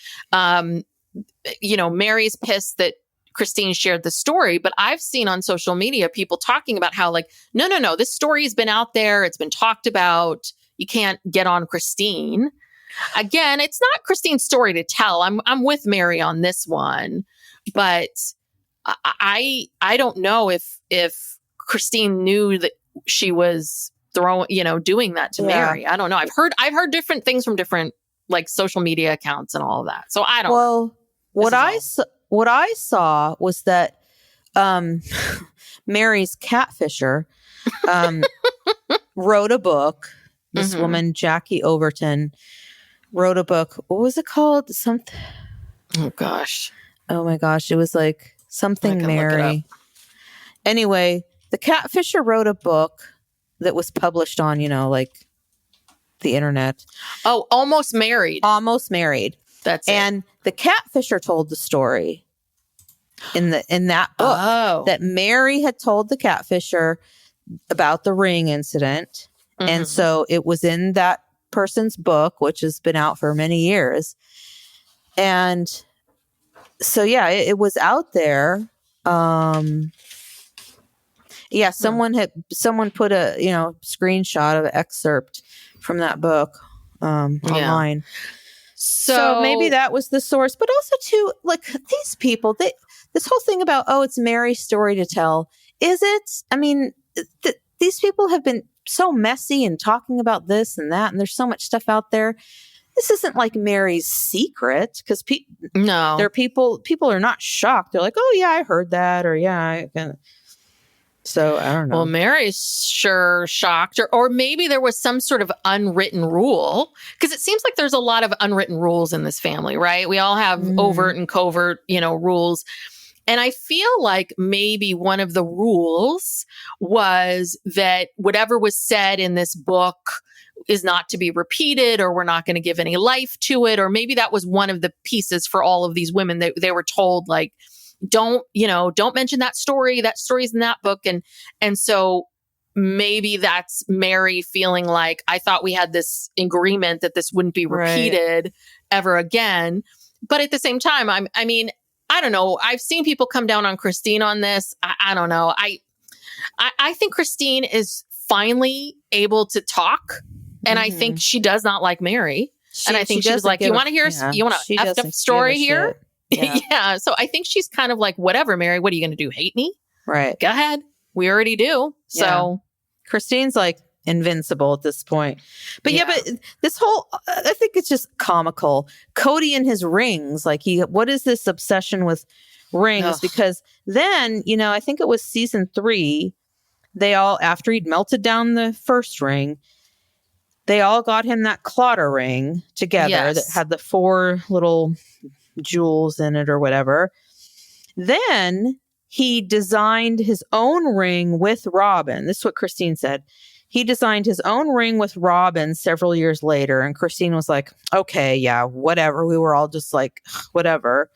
Meri's pissed that Christine shared the story, but I've seen on social media people talking about how, like, no, this story has been out there. It's been talked about. You can't get on Christine. Again, it's not Christine's story to tell. I'm with Meri on this one, but I don't know if Christine knew that she was doing that to Meri. I don't know. I've heard different things from different like social media accounts and all of that. So I don't know. Well, what I saw was that Meri's catfisher wrote a book. This woman, Jackie Overton, wrote a book. What was it called? Something. Oh gosh. Oh my gosh. It was like something Meri. Anyway, the catfisher wrote a book that was published on, like the internet. Oh, Almost Married. Almost Married. That's it. And the catfisher told the story in that book that Meri had told the catfisher about the ring incident. And so it was in that person's book, which has been out for many years. And so, yeah, it was out there. And Yeah, someone put a screenshot of an excerpt from that book online. So maybe that was the source, but also too, like, these people, this whole thing about, it's Meri's story to tell. Is it? I mean, these people have been so messy and talking about this and that, and there's so much stuff out there. This isn't like Meri's secret, because no, there are people are not shocked. They're like, oh yeah, I heard that, or yeah, so I don't know. Well, Mary's sure shocked, or maybe there was some sort of unwritten rule, because it seems like there's a lot of unwritten rules in this family, right? We all have overt and covert, rules. And I feel like maybe one of the rules was that whatever was said in this book is not to be repeated, or we're not going to give any life to it. Or maybe that was one of the pieces for all of these women. They were told, like, don't mention that story. That story's in that book. And so maybe that's Meri feeling like, I thought we had this agreement that this wouldn't be repeated ever again. But at the same time, I mean, I don't know. I've seen people come down on Christine on this. I don't know. I think Christine is finally able to talk. And I think she does not like Meri. And I think she was like, you want to hear, you want to effed up story here? Yeah. So I think she's kind of like, whatever, Meri, what are you going to do? Hate me? Right. Go ahead. We already do. So Christine's like invincible at this point. But but this whole, I think it's just comical. Kody and his rings, like what is this obsession with rings? Ugh. Because then, I think it was season 3, they all, after he'd melted down the first ring, they all got him that Clotter ring together that had the 4 little jewels in it or whatever. Then he designed his own ring with Robyn. This is what Christine said. He designed his own ring with Robyn several years later. And Christine was like, okay, yeah, whatever. We were all just like, whatever.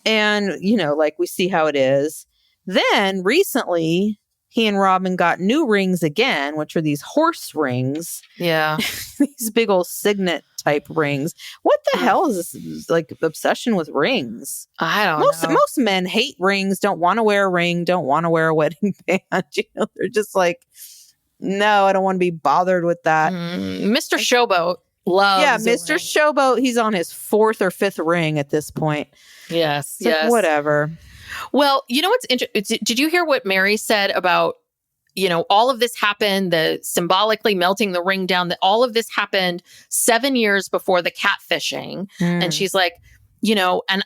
And, like, we see how it is. Then recently, he and Robyn got new rings again, which are these horse rings. Yeah. These big old signet type rings. What the hell is this, like, obsession with rings? I don't know. Most men hate rings, don't want to wear a ring, don't want to wear a wedding band. They're just like, no, I don't want to be bothered with that. Mr. Showboat loves. Yeah, Mr. Showboat, he's on his 4th or 5th ring at this point. Yes. It's like, whatever. Well, what's interesting? Did you hear what Meri said about, all of this happened, the symbolically melting the ring down, that all of this happened 7 years before the catfishing. And she's like, and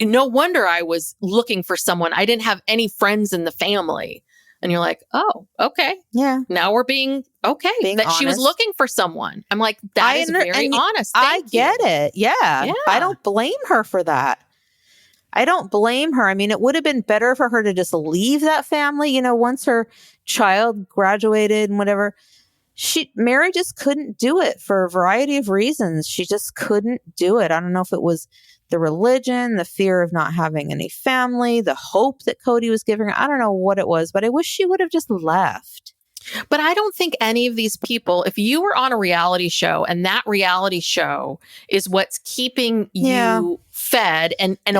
no wonder I was looking for someone. I didn't have any friends in the family. And you're like, oh, okay. Yeah. Now we're being that honest. She was looking for someone. I'm like, that is very honest. I get it. Yeah. I don't blame her for that. I don't blame her. I mean, it would have been better for her to just leave that family, once her child graduated and whatever. Meri just couldn't do it for a variety of reasons. She just couldn't do it. I don't know if it was the religion, the fear of not having any family, the hope that Kody was giving her. I don't know what it was, but I wish she would have just left. But I don't think any of these people, if you were on a reality show and that reality show is what's keeping you fed and you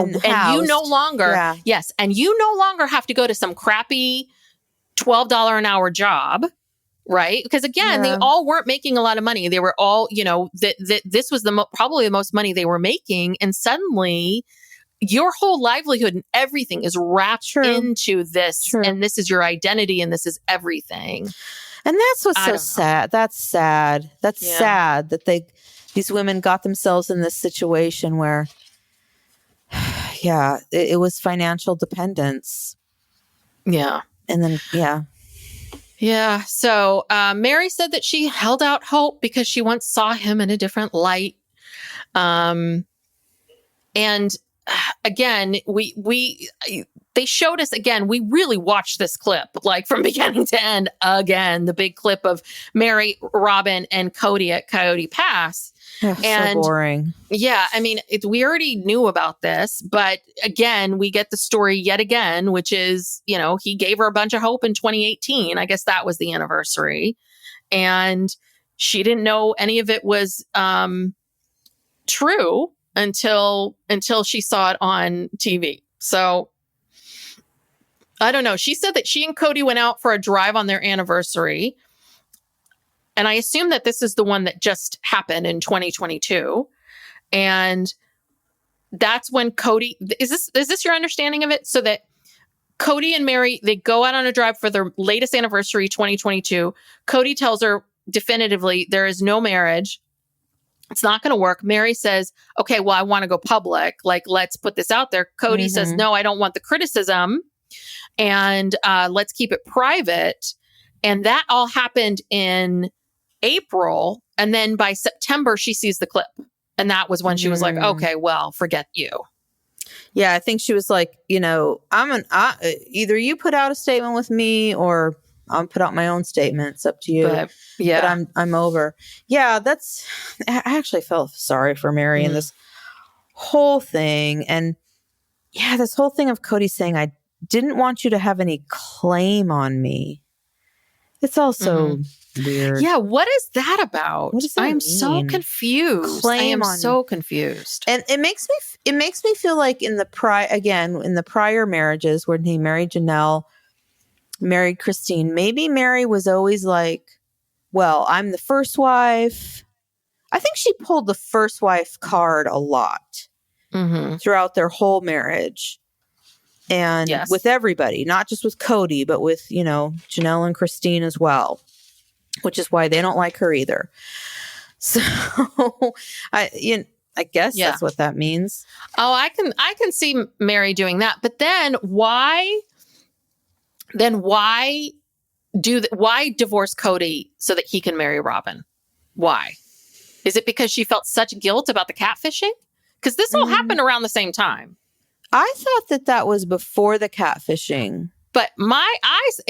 no longer, and you no longer have to go to some crappy $12 an hour job, right? Because again, they all weren't making a lot of money. They were all, this was probably the most money they were making. And suddenly your whole livelihood and everything is wrapped into this. And this is your identity and this is everything. And that's what's so sad. That's sad. That's sad that these women got themselves in this situation where, it was financial dependence. Yeah. And then, Yeah. So Meri said that she held out hope because she once saw him in a different light. And again, they showed us again, we really watched this clip, like from beginning to end again, the big clip of Meri, Robyn, and Kody at Coyote Pass. So boring. Yeah. I mean, we already knew about this, but again, we get the story yet again, which is, he gave her a bunch of hope in 2018. I guess that was the anniversary. And she didn't know any of it was true until she saw it on TV. So I don't know. She said that she and Kody went out for a drive on their anniversary. And I assume that this is the one that just happened in 2022. And that's when Kody, is this your understanding of it? So that Kody and Meri, they go out on a drive for their latest anniversary, 2022. Kody tells her definitively there is no marriage. It's not going to work. Meri says, okay, well, I want to go public. Like, let's put this out there. Kody says, no, I don't want the criticism. And let's keep it private. And that all happened in April. And then by September, she sees the clip. And that was when she was like, okay, well, forget you. Yeah, I think she was like, either you put out a statement with me or I'll put out my own statement. It's up to you. But I'm over. Yeah, I actually felt sorry for Meri in this whole thing. And yeah, this whole thing of Kody saying, I didn't want you to have any claim on me. It's also weird. Yeah, what is that about? What does that mean? I'm so confused. So confused. And it makes me feel like in the prior marriages when he married Janelle, married Christine, maybe Meri was always like, well, I'm the first wife. I think she pulled the first wife card a lot throughout their whole marriage. And with everybody, not just with Kody, but with, Janelle and Christine as well, which is why they don't like her either. So I guess that's what that means. Oh, I can see Meri doing that. But then why divorce Kody so that he can marry Robyn? Why? Is it because she felt such guilt about the catfishing? Because this all happened around the same time. I thought that was before the catfishing. But my eyes,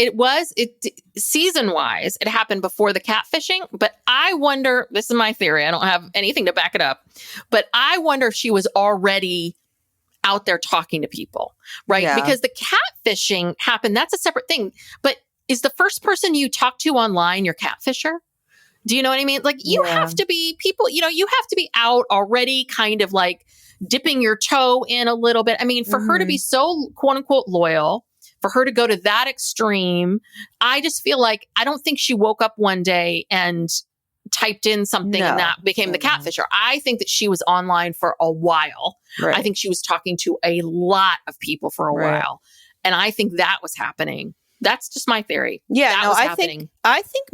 season-wise, it happened before the catfishing. But I wonder, this is my theory, I don't have anything to back it up, but I wonder if she was already out there talking to people, right? Yeah. Because the catfishing happened, that's a separate thing. But is the first person you talk to online your catfisher? Do you know what I mean? Like, you have to be you have to be out already kind of like dipping your toe in a little bit. I mean, for her to be so quote unquote loyal, for her to go to that extreme, I just feel like, I don't think she woke up one day and typed in something and that became the catfisher. I think that she was online for a while. Right. I think she was talking to a lot of people for a while. And I think that was happening. That's just my theory. Yeah, I think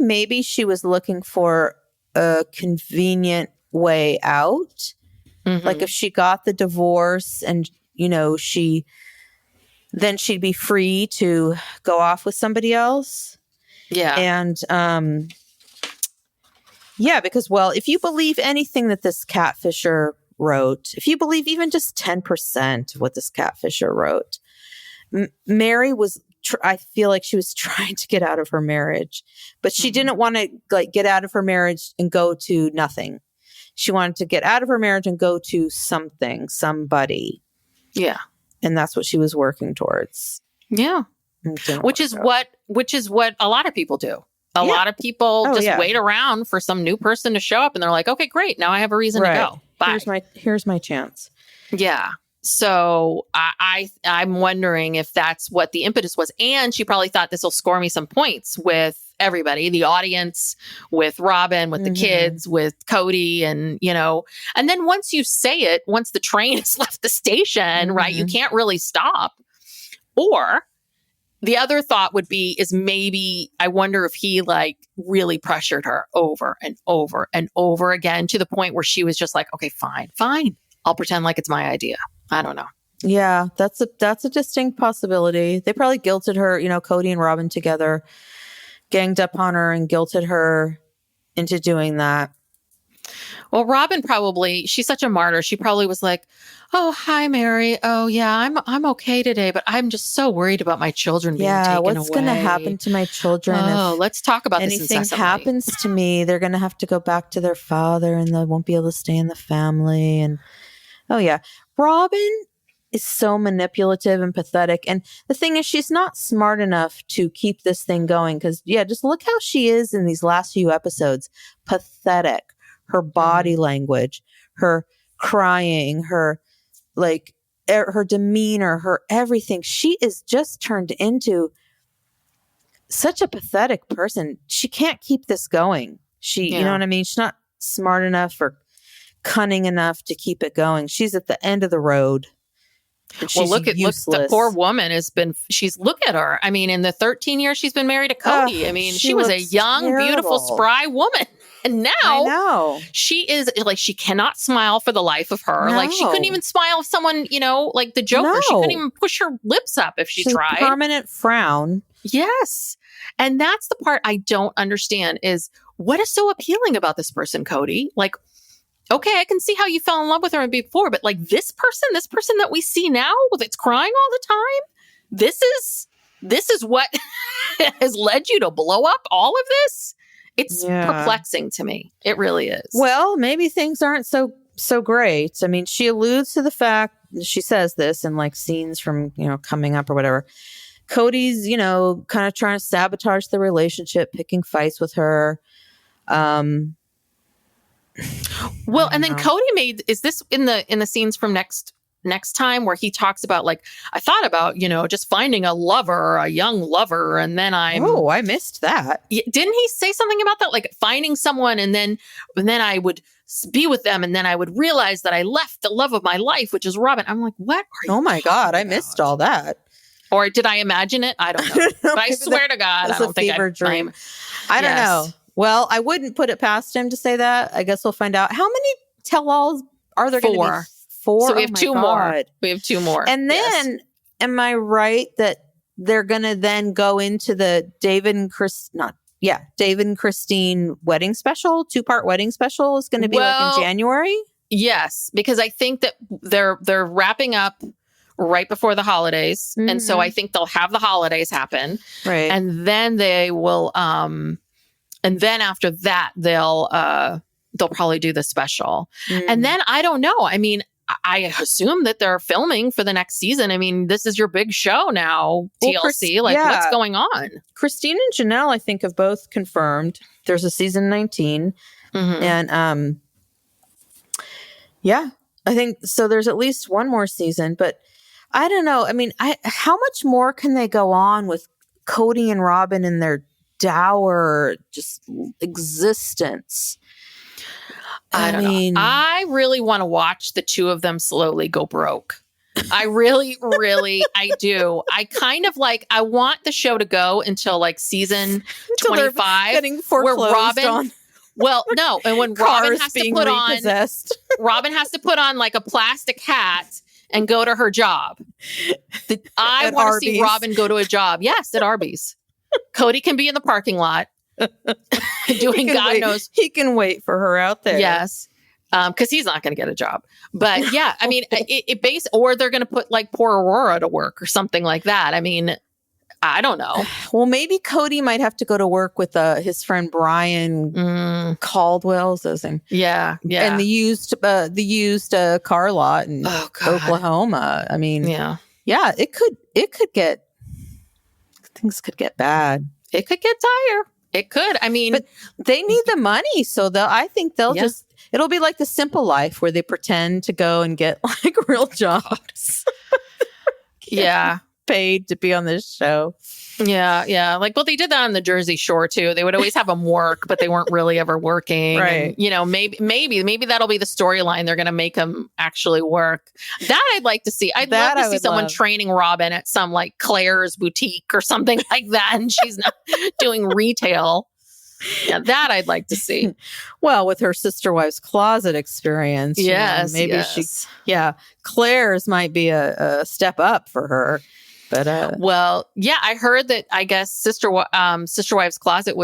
maybe she was looking for a convenient way out. Like if she got the divorce and, then she'd be free to go off with somebody else. Yeah. And, because, well, if you believe anything that this catfisher wrote, if you believe even just 10% of what this catfisher wrote, Meri was, I feel like she was trying to get out of her marriage, but she didn't want to get out of her marriage and go to nothing. She wanted to get out of her marriage and go to somebody. Yeah. And that's what she was working towards. Yeah. Which is what a lot of people do. A lot of people wait around for some new person to show up and they're like, okay, great. Now I have a reason to go. Bye. Here's my chance. Yeah. So I'm wondering if that's what the impetus was. And she probably thought this will score me some points with everybody, the audience, with Robyn, with the kids, with Kody, and, and then once you say it, once the train has left the station, right, you can't really stop. Or the other thought would be is maybe, I wonder if he really pressured her over and over and over again to the point where she was just like, okay, fine. I'll pretend like it's my idea. I don't know. Yeah, that's a distinct possibility. They probably guilted her, Kody and Robyn together, ganged up on her and guilted her into doing that. Well, Robyn she's such a martyr. She probably was like, oh, hi, Meri. Oh, yeah, I'm okay today, but I'm just so worried about my children being taken away. Yeah, what's going to happen to my children? Oh, let's talk about this incessantly. Anything happens to me, they're going to have to go back to their father and they won't be able to stay in the family. And oh, yeah. Robyn is so manipulative and pathetic. And the thing is, she's not smart enough to keep this thing going. Because, just look how she is in these last few episodes. Pathetic. Her body language, her crying, her her demeanor, her everything. She is just turned into such a pathetic person. She can't keep this going. You know what I mean? She's not smart enough or cunning enough to keep it going. She's at the end of the road. Well, look, the poor woman look at her. I mean, in the 13 years she's been married to Kody, I mean, she was a young, beautiful, spry woman. And now she is like, she cannot smile for the life of her. No. Like she couldn't even smile if someone, like the Joker, she couldn't even push her lips up if she tried. A permanent frown. Yes. And that's the part I don't understand is what is so appealing about this person, Kody? Like, okay, I can see how you fell in love with her before, but like this person that we see now that's crying all the time, this is what has led you to blow up all of this? It's perplexing to me. It really is. Well, maybe things aren't so great. I mean, she alludes to the fact, she says this in like scenes from, coming up or whatever. Kody's, kind of trying to sabotage the relationship, picking fights with her. Well, and then Kody is this in the scenes from next time where he talks about like, I thought about, just finding a young lover. And then I missed that. Didn't he say something about that? Like finding someone and then I would be with them. And then I would realize that I left the love of my life, which is Robyn. I'm like, what are you? Oh my God. I missed all that. Or did I imagine it? I don't know. But I swear to God, I don't think I dream. I don't know. Well, I wouldn't put it past him to say that. I guess we'll find out. How many tell-alls are there going to be? 4. So we have 2 more. We have 2 more. And then, am I right that they're going to then go into the David and Christine wedding special? 2-part wedding special is going to be like in January? Yes, because I think that they're wrapping up right before the holidays. Mm-hmm. And so I think they'll have the holidays happen. Right. And then they will and then after that they'll probably do the special. Mm. And then I don't know. I mean, I assume that they're filming for the next season. I mean, this is your big show now, TLC. What's going on? Christine and Janelle, I think, have both confirmed there's a season 19. Mm-hmm. And I think so. There's at least one more season, but I don't know. I mean, how much more can they go on with Kody and Robyn and their dour just existence? I don't know. I really want to watch the 2 of them slowly go broke. I really, really, I do. I kind of I want the show to go until like season 25. Getting foreclosed where Robyn on. Well, no. And when Robyn has to put repossessed. Robyn has to put on like a plastic hat and go to her job. I want to see Robyn go to a job. Yes, at Arby's. Kody can be in the parking lot. Doing God knows. He can wait for her out there. Yes. Because he's not going to get a job. But yeah, I mean, or they're going to put like poor Aurora to work or something like that. I mean, I don't know. Well, maybe Kody might have to go to work with his friend Brian Caldwell's thing. Yeah. And the used car lot in Oklahoma. I mean, yeah, things could get bad. It could get dire. It could. I mean, but they need the money, so I think they'll just. It'll be like The Simple Life, where they pretend to go and get like real jobs. Paid to be on this show. Yeah. Like, well, they did that on the Jersey Shore too. They would always have them work, but they weren't really ever working. Right. And, maybe that'll be the storyline. They're going to make them actually work. That I'd like to see. I'd love to see someone training Robyn at some like Claire's boutique or something like that, and she's not doing retail. Yeah, that I'd like to see. Well, with her Sister Wives Closet experience, yes, maybe Claire's might be a step up for her. But I heard that I guess Sister Wives Closet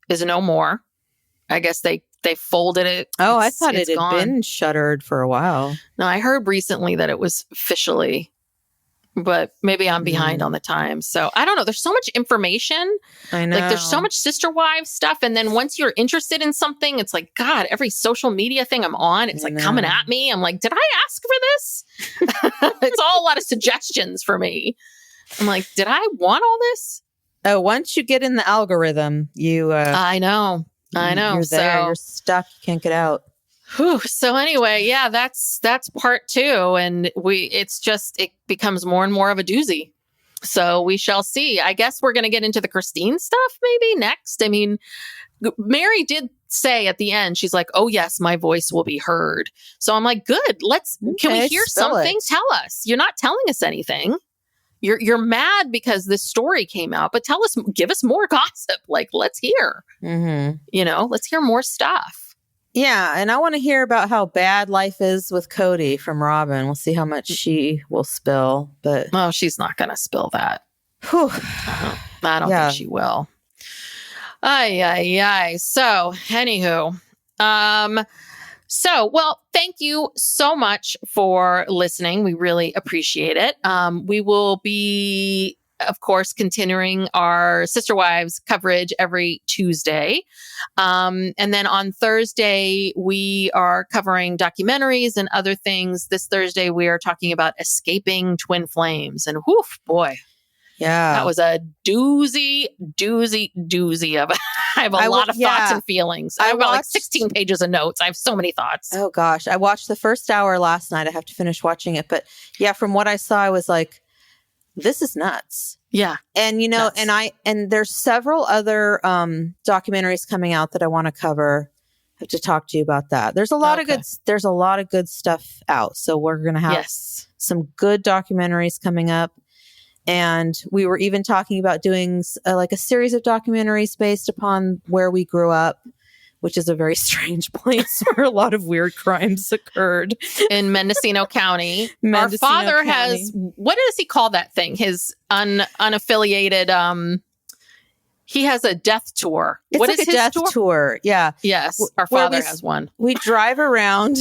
is no more. I guess they folded it. Oh, I thought it had been shuttered for a while. No, I heard recently that it was officially, but maybe I'm behind on the times. So I don't know. There's so much information. I know. Like there's so much Sister Wives stuff. And then once you're interested in something, it's like, God, every social media thing I'm on, it's like coming at me. I'm like, did I ask for this? It's all a lot of suggestions for me. I'm like, did I want all this? Oh, once you get in the algorithm, you... I know. You're there. You're stuck. You can't get out. Whew. So anyway, yeah, that's part 2. And it becomes more and more of a doozy. So we shall see. I guess we're going to get into the Christine stuff maybe next. I mean, Meri did say at the end, she's like, oh yes, my voice will be heard. So I'm like, good. Can we hear something? Tell us. You're not telling us anything. You're mad because this story came out, but give us more gossip. Like, let's hear, let's hear more stuff. Yeah. And I want to hear about how bad life is with Kody from Robyn. We'll see how much she will spill, but. Oh, she's not going to spill that. Whew. I don't think she will. Ay. So, anywho, thank you so much for listening. We really appreciate it. We will be, of course, continuing our Sister Wives coverage every Tuesday. And then on Thursday, we are covering documentaries and other things. This Thursday, we are talking about escaping twin flames. And whew, boy. Yeah. That was a doozy of I have a lot of thoughts and feelings. I have about like 16 pages of notes. I have so many thoughts. Oh gosh. I watched the first hour last night. I have to finish watching it. But yeah, from what I saw, I was like, this is nuts. Yeah. And nuts. and there's several other documentaries coming out that I want to cover. I have to talk to you about that. There's a lot of good stuff out. So we're going to have some good documentaries coming up. And we were even talking about doing a series of documentaries based upon where we grew up, which is a very strange place where a lot of weird crimes occurred. In Mendocino County. Our father has, what does he call that thing? His unaffiliated, he has a death tour. It's what like is a his death tour? Yeah. Yes. Our father has one. We drive around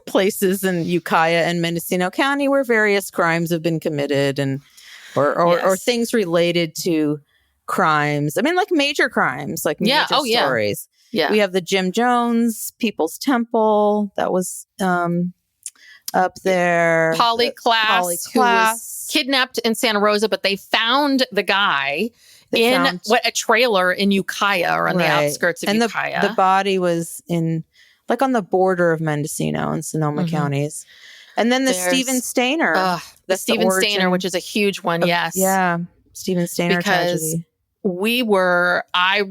places in Ukiah and Mendocino County where various crimes have been committed and or things related to crimes. I mean, like major crimes, like major stories. Yeah. We have the Jim Jones People's Temple that was up there. Polly Klaas, who was kidnapped in Santa Rosa, but they found the guy in a trailer in Ukiah or on the outskirts of Ukiah. The body was on the border of Mendocino and Sonoma counties. And then there's Stephen Stainer. The Stephen Stainer, which is a huge one. Yes. Yeah. Stephen Stainer tragedy. I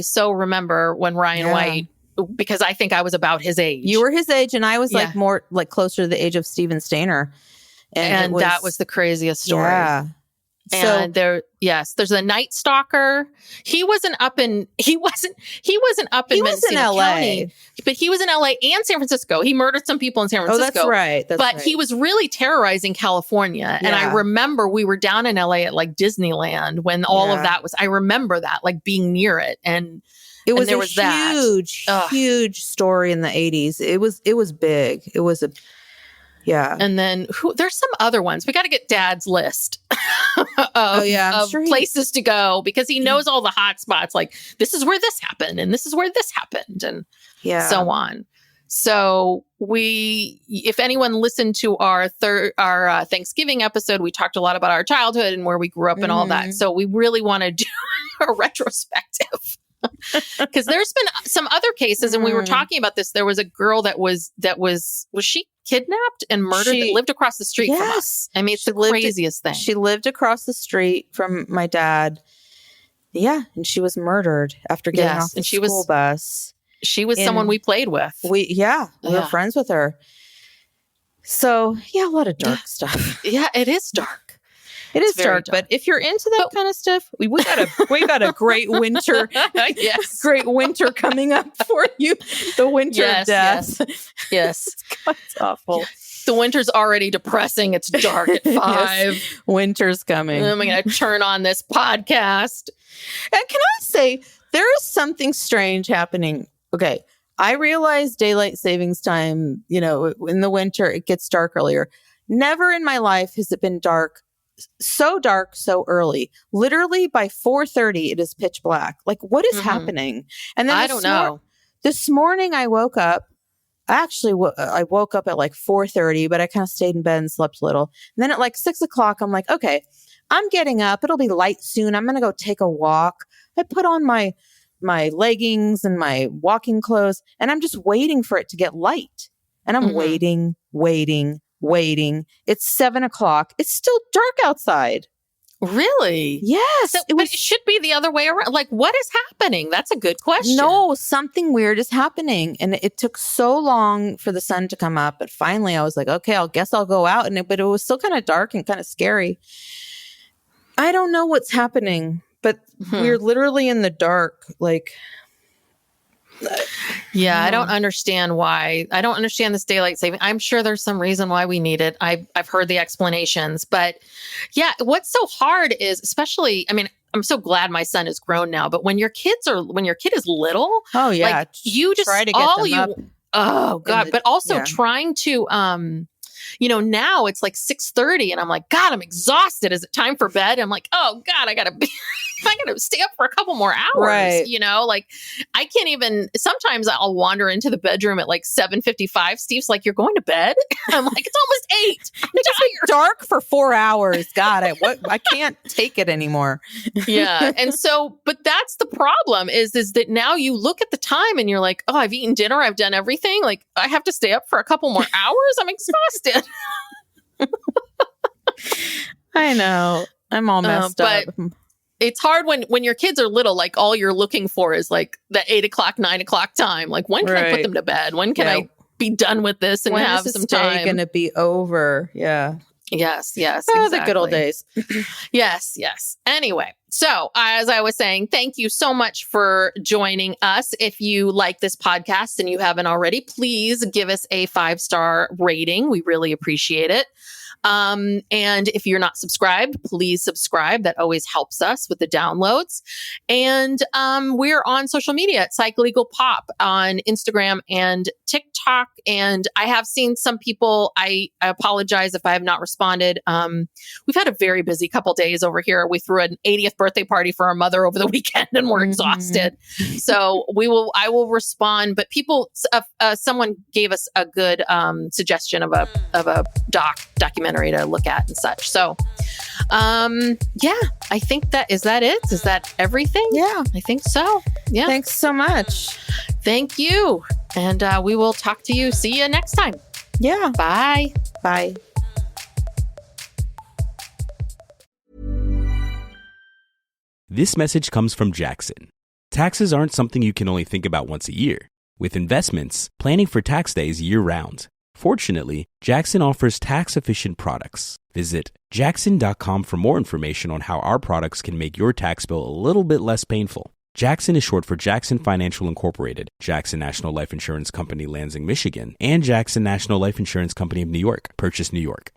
so remember when Ryan White, because I think I was about his age. You were his age and I was more closer to the age of Stephen Stainer. And that was the craziest story. Yeah. And there's a Night Stalker. He wasn't up in Mendocino County, but he was in LA and San Francisco. He murdered some people in San Francisco. Oh, that's right. But he was really terrorizing California. Yeah. And I remember we were down in LA at like Disneyland when all of that was, I remember that, like being near it. And it was huge story in the 80s. It was big. It was and then there's some other ones. We got to get Dad's list of places to go because he knows all the hot spots. Like this is where this happened and this is where this happened and so on. So if anyone listened to our Thanksgiving episode, we talked a lot about our childhood and where we grew up and all that. So we really want to do a retrospective. Because there's been some other cases, and we were talking about this. There was a girl that was she kidnapped and murdered that lived across the street from us. I mean, it's the craziest thing. She lived across the street from my dad. Yeah, and she was murdered after getting off the school bus. She was someone we played with. We were friends with her. So a lot of dark stuff. Yeah, it is dark. It is dark, but if you're into that kind of stuff, we got a great winter, great winter coming up for you. The winter of death. Yes. It's awful. The winter's already depressing. It's dark at 5. Yes. Winter's coming. I'm going to turn on this podcast. And can I say, there is something strange happening. Okay. I realize daylight savings time, in the winter, it gets dark earlier. Never in my life has it been dark so early. Literally by 4:30 it is pitch black. Like what is happening? And then I don't know. This morning I woke up. Actually, I woke up at like 4:30, but I kind of stayed in bed and slept a little. And then at like 6 o'clock, I'm like, okay, I'm getting up. It'll be light soon. I'm going to go take a walk. I put on my my leggings and my walking clothes, and I'm just waiting for it to get light. And I'm waiting. It's 7:00. It's still dark outside. Really? Yes. But it should be the other way around. Like, what is happening? That's a good question. No, something weird is happening. And it took so long for the sun to come up. But finally, I was like, okay, I guess I'll go out. But it was still kind of dark and kind of scary. I don't know what's happening, but we're literally in the dark. Like, yeah, I don't understand why. I don't understand this daylight saving. I'm sure there's some reason why we need it. I've heard the explanations, but yeah, what's so hard is, especially, I mean, I'm so glad my son is grown now, but when your kid is little, like, you just try to get them up. Oh God. But also trying to, now it's like 6:30 and I'm like, God, I'm exhausted. Is it time for bed? I'm like, oh God, I gotta stay up for a couple more hours. Right. Like I can't even, sometimes I'll wander into the bedroom at like 7:55. Steve's like, you're going to bed? I'm like, it's almost 8. It's just dark for 4 hours. God, I can't take it anymore. Yeah. And so, but that's the problem is that now you look at the time and you're like, oh, I've eaten dinner. I've done everything. Like I have to stay up for a couple more hours. I'm exhausted. I know. I'm all messed up. It's hard when your kids are little, like all you're looking for is like the 8:00, 9:00 time. Like when can I put them to bed? When can I be done with this and have some time? Going to be over. Yeah. Yes. Oh, exactly. The good old days. Yes. Anyway, so as I was saying, thank you so much for joining us. If you like this podcast and you haven't already, please give us a 5-star rating. We really appreciate it. And if you're not subscribed, please subscribe. That always helps us with the downloads. And we're on social media at PsychLegalPop on Instagram and TikTok. And I have seen some people, I apologize if I have not responded. We've had a very busy couple days over here. We threw an 80th birthday party for our mother over the weekend and we're exhausted. So I will respond, but someone gave us a good suggestion of a documentary to look at and such. So, I think is that it? Is that everything? Yeah, I think so. Yeah. Thanks so much. Thank you. And we will talk to you. See you next time. Yeah. Bye. Bye. This message comes from Jackson. Taxes aren't something you can only think about once a year. With investments, planning for tax day is year-round. Fortunately, Jackson offers tax-efficient products. Visit jackson.com for more information on how our products can make your tax bill a little bit less painful. Jackson is short for Jackson Financial Incorporated, Jackson National Life Insurance Company, Lansing, Michigan, and Jackson National Life Insurance Company of New York, Purchase, New York.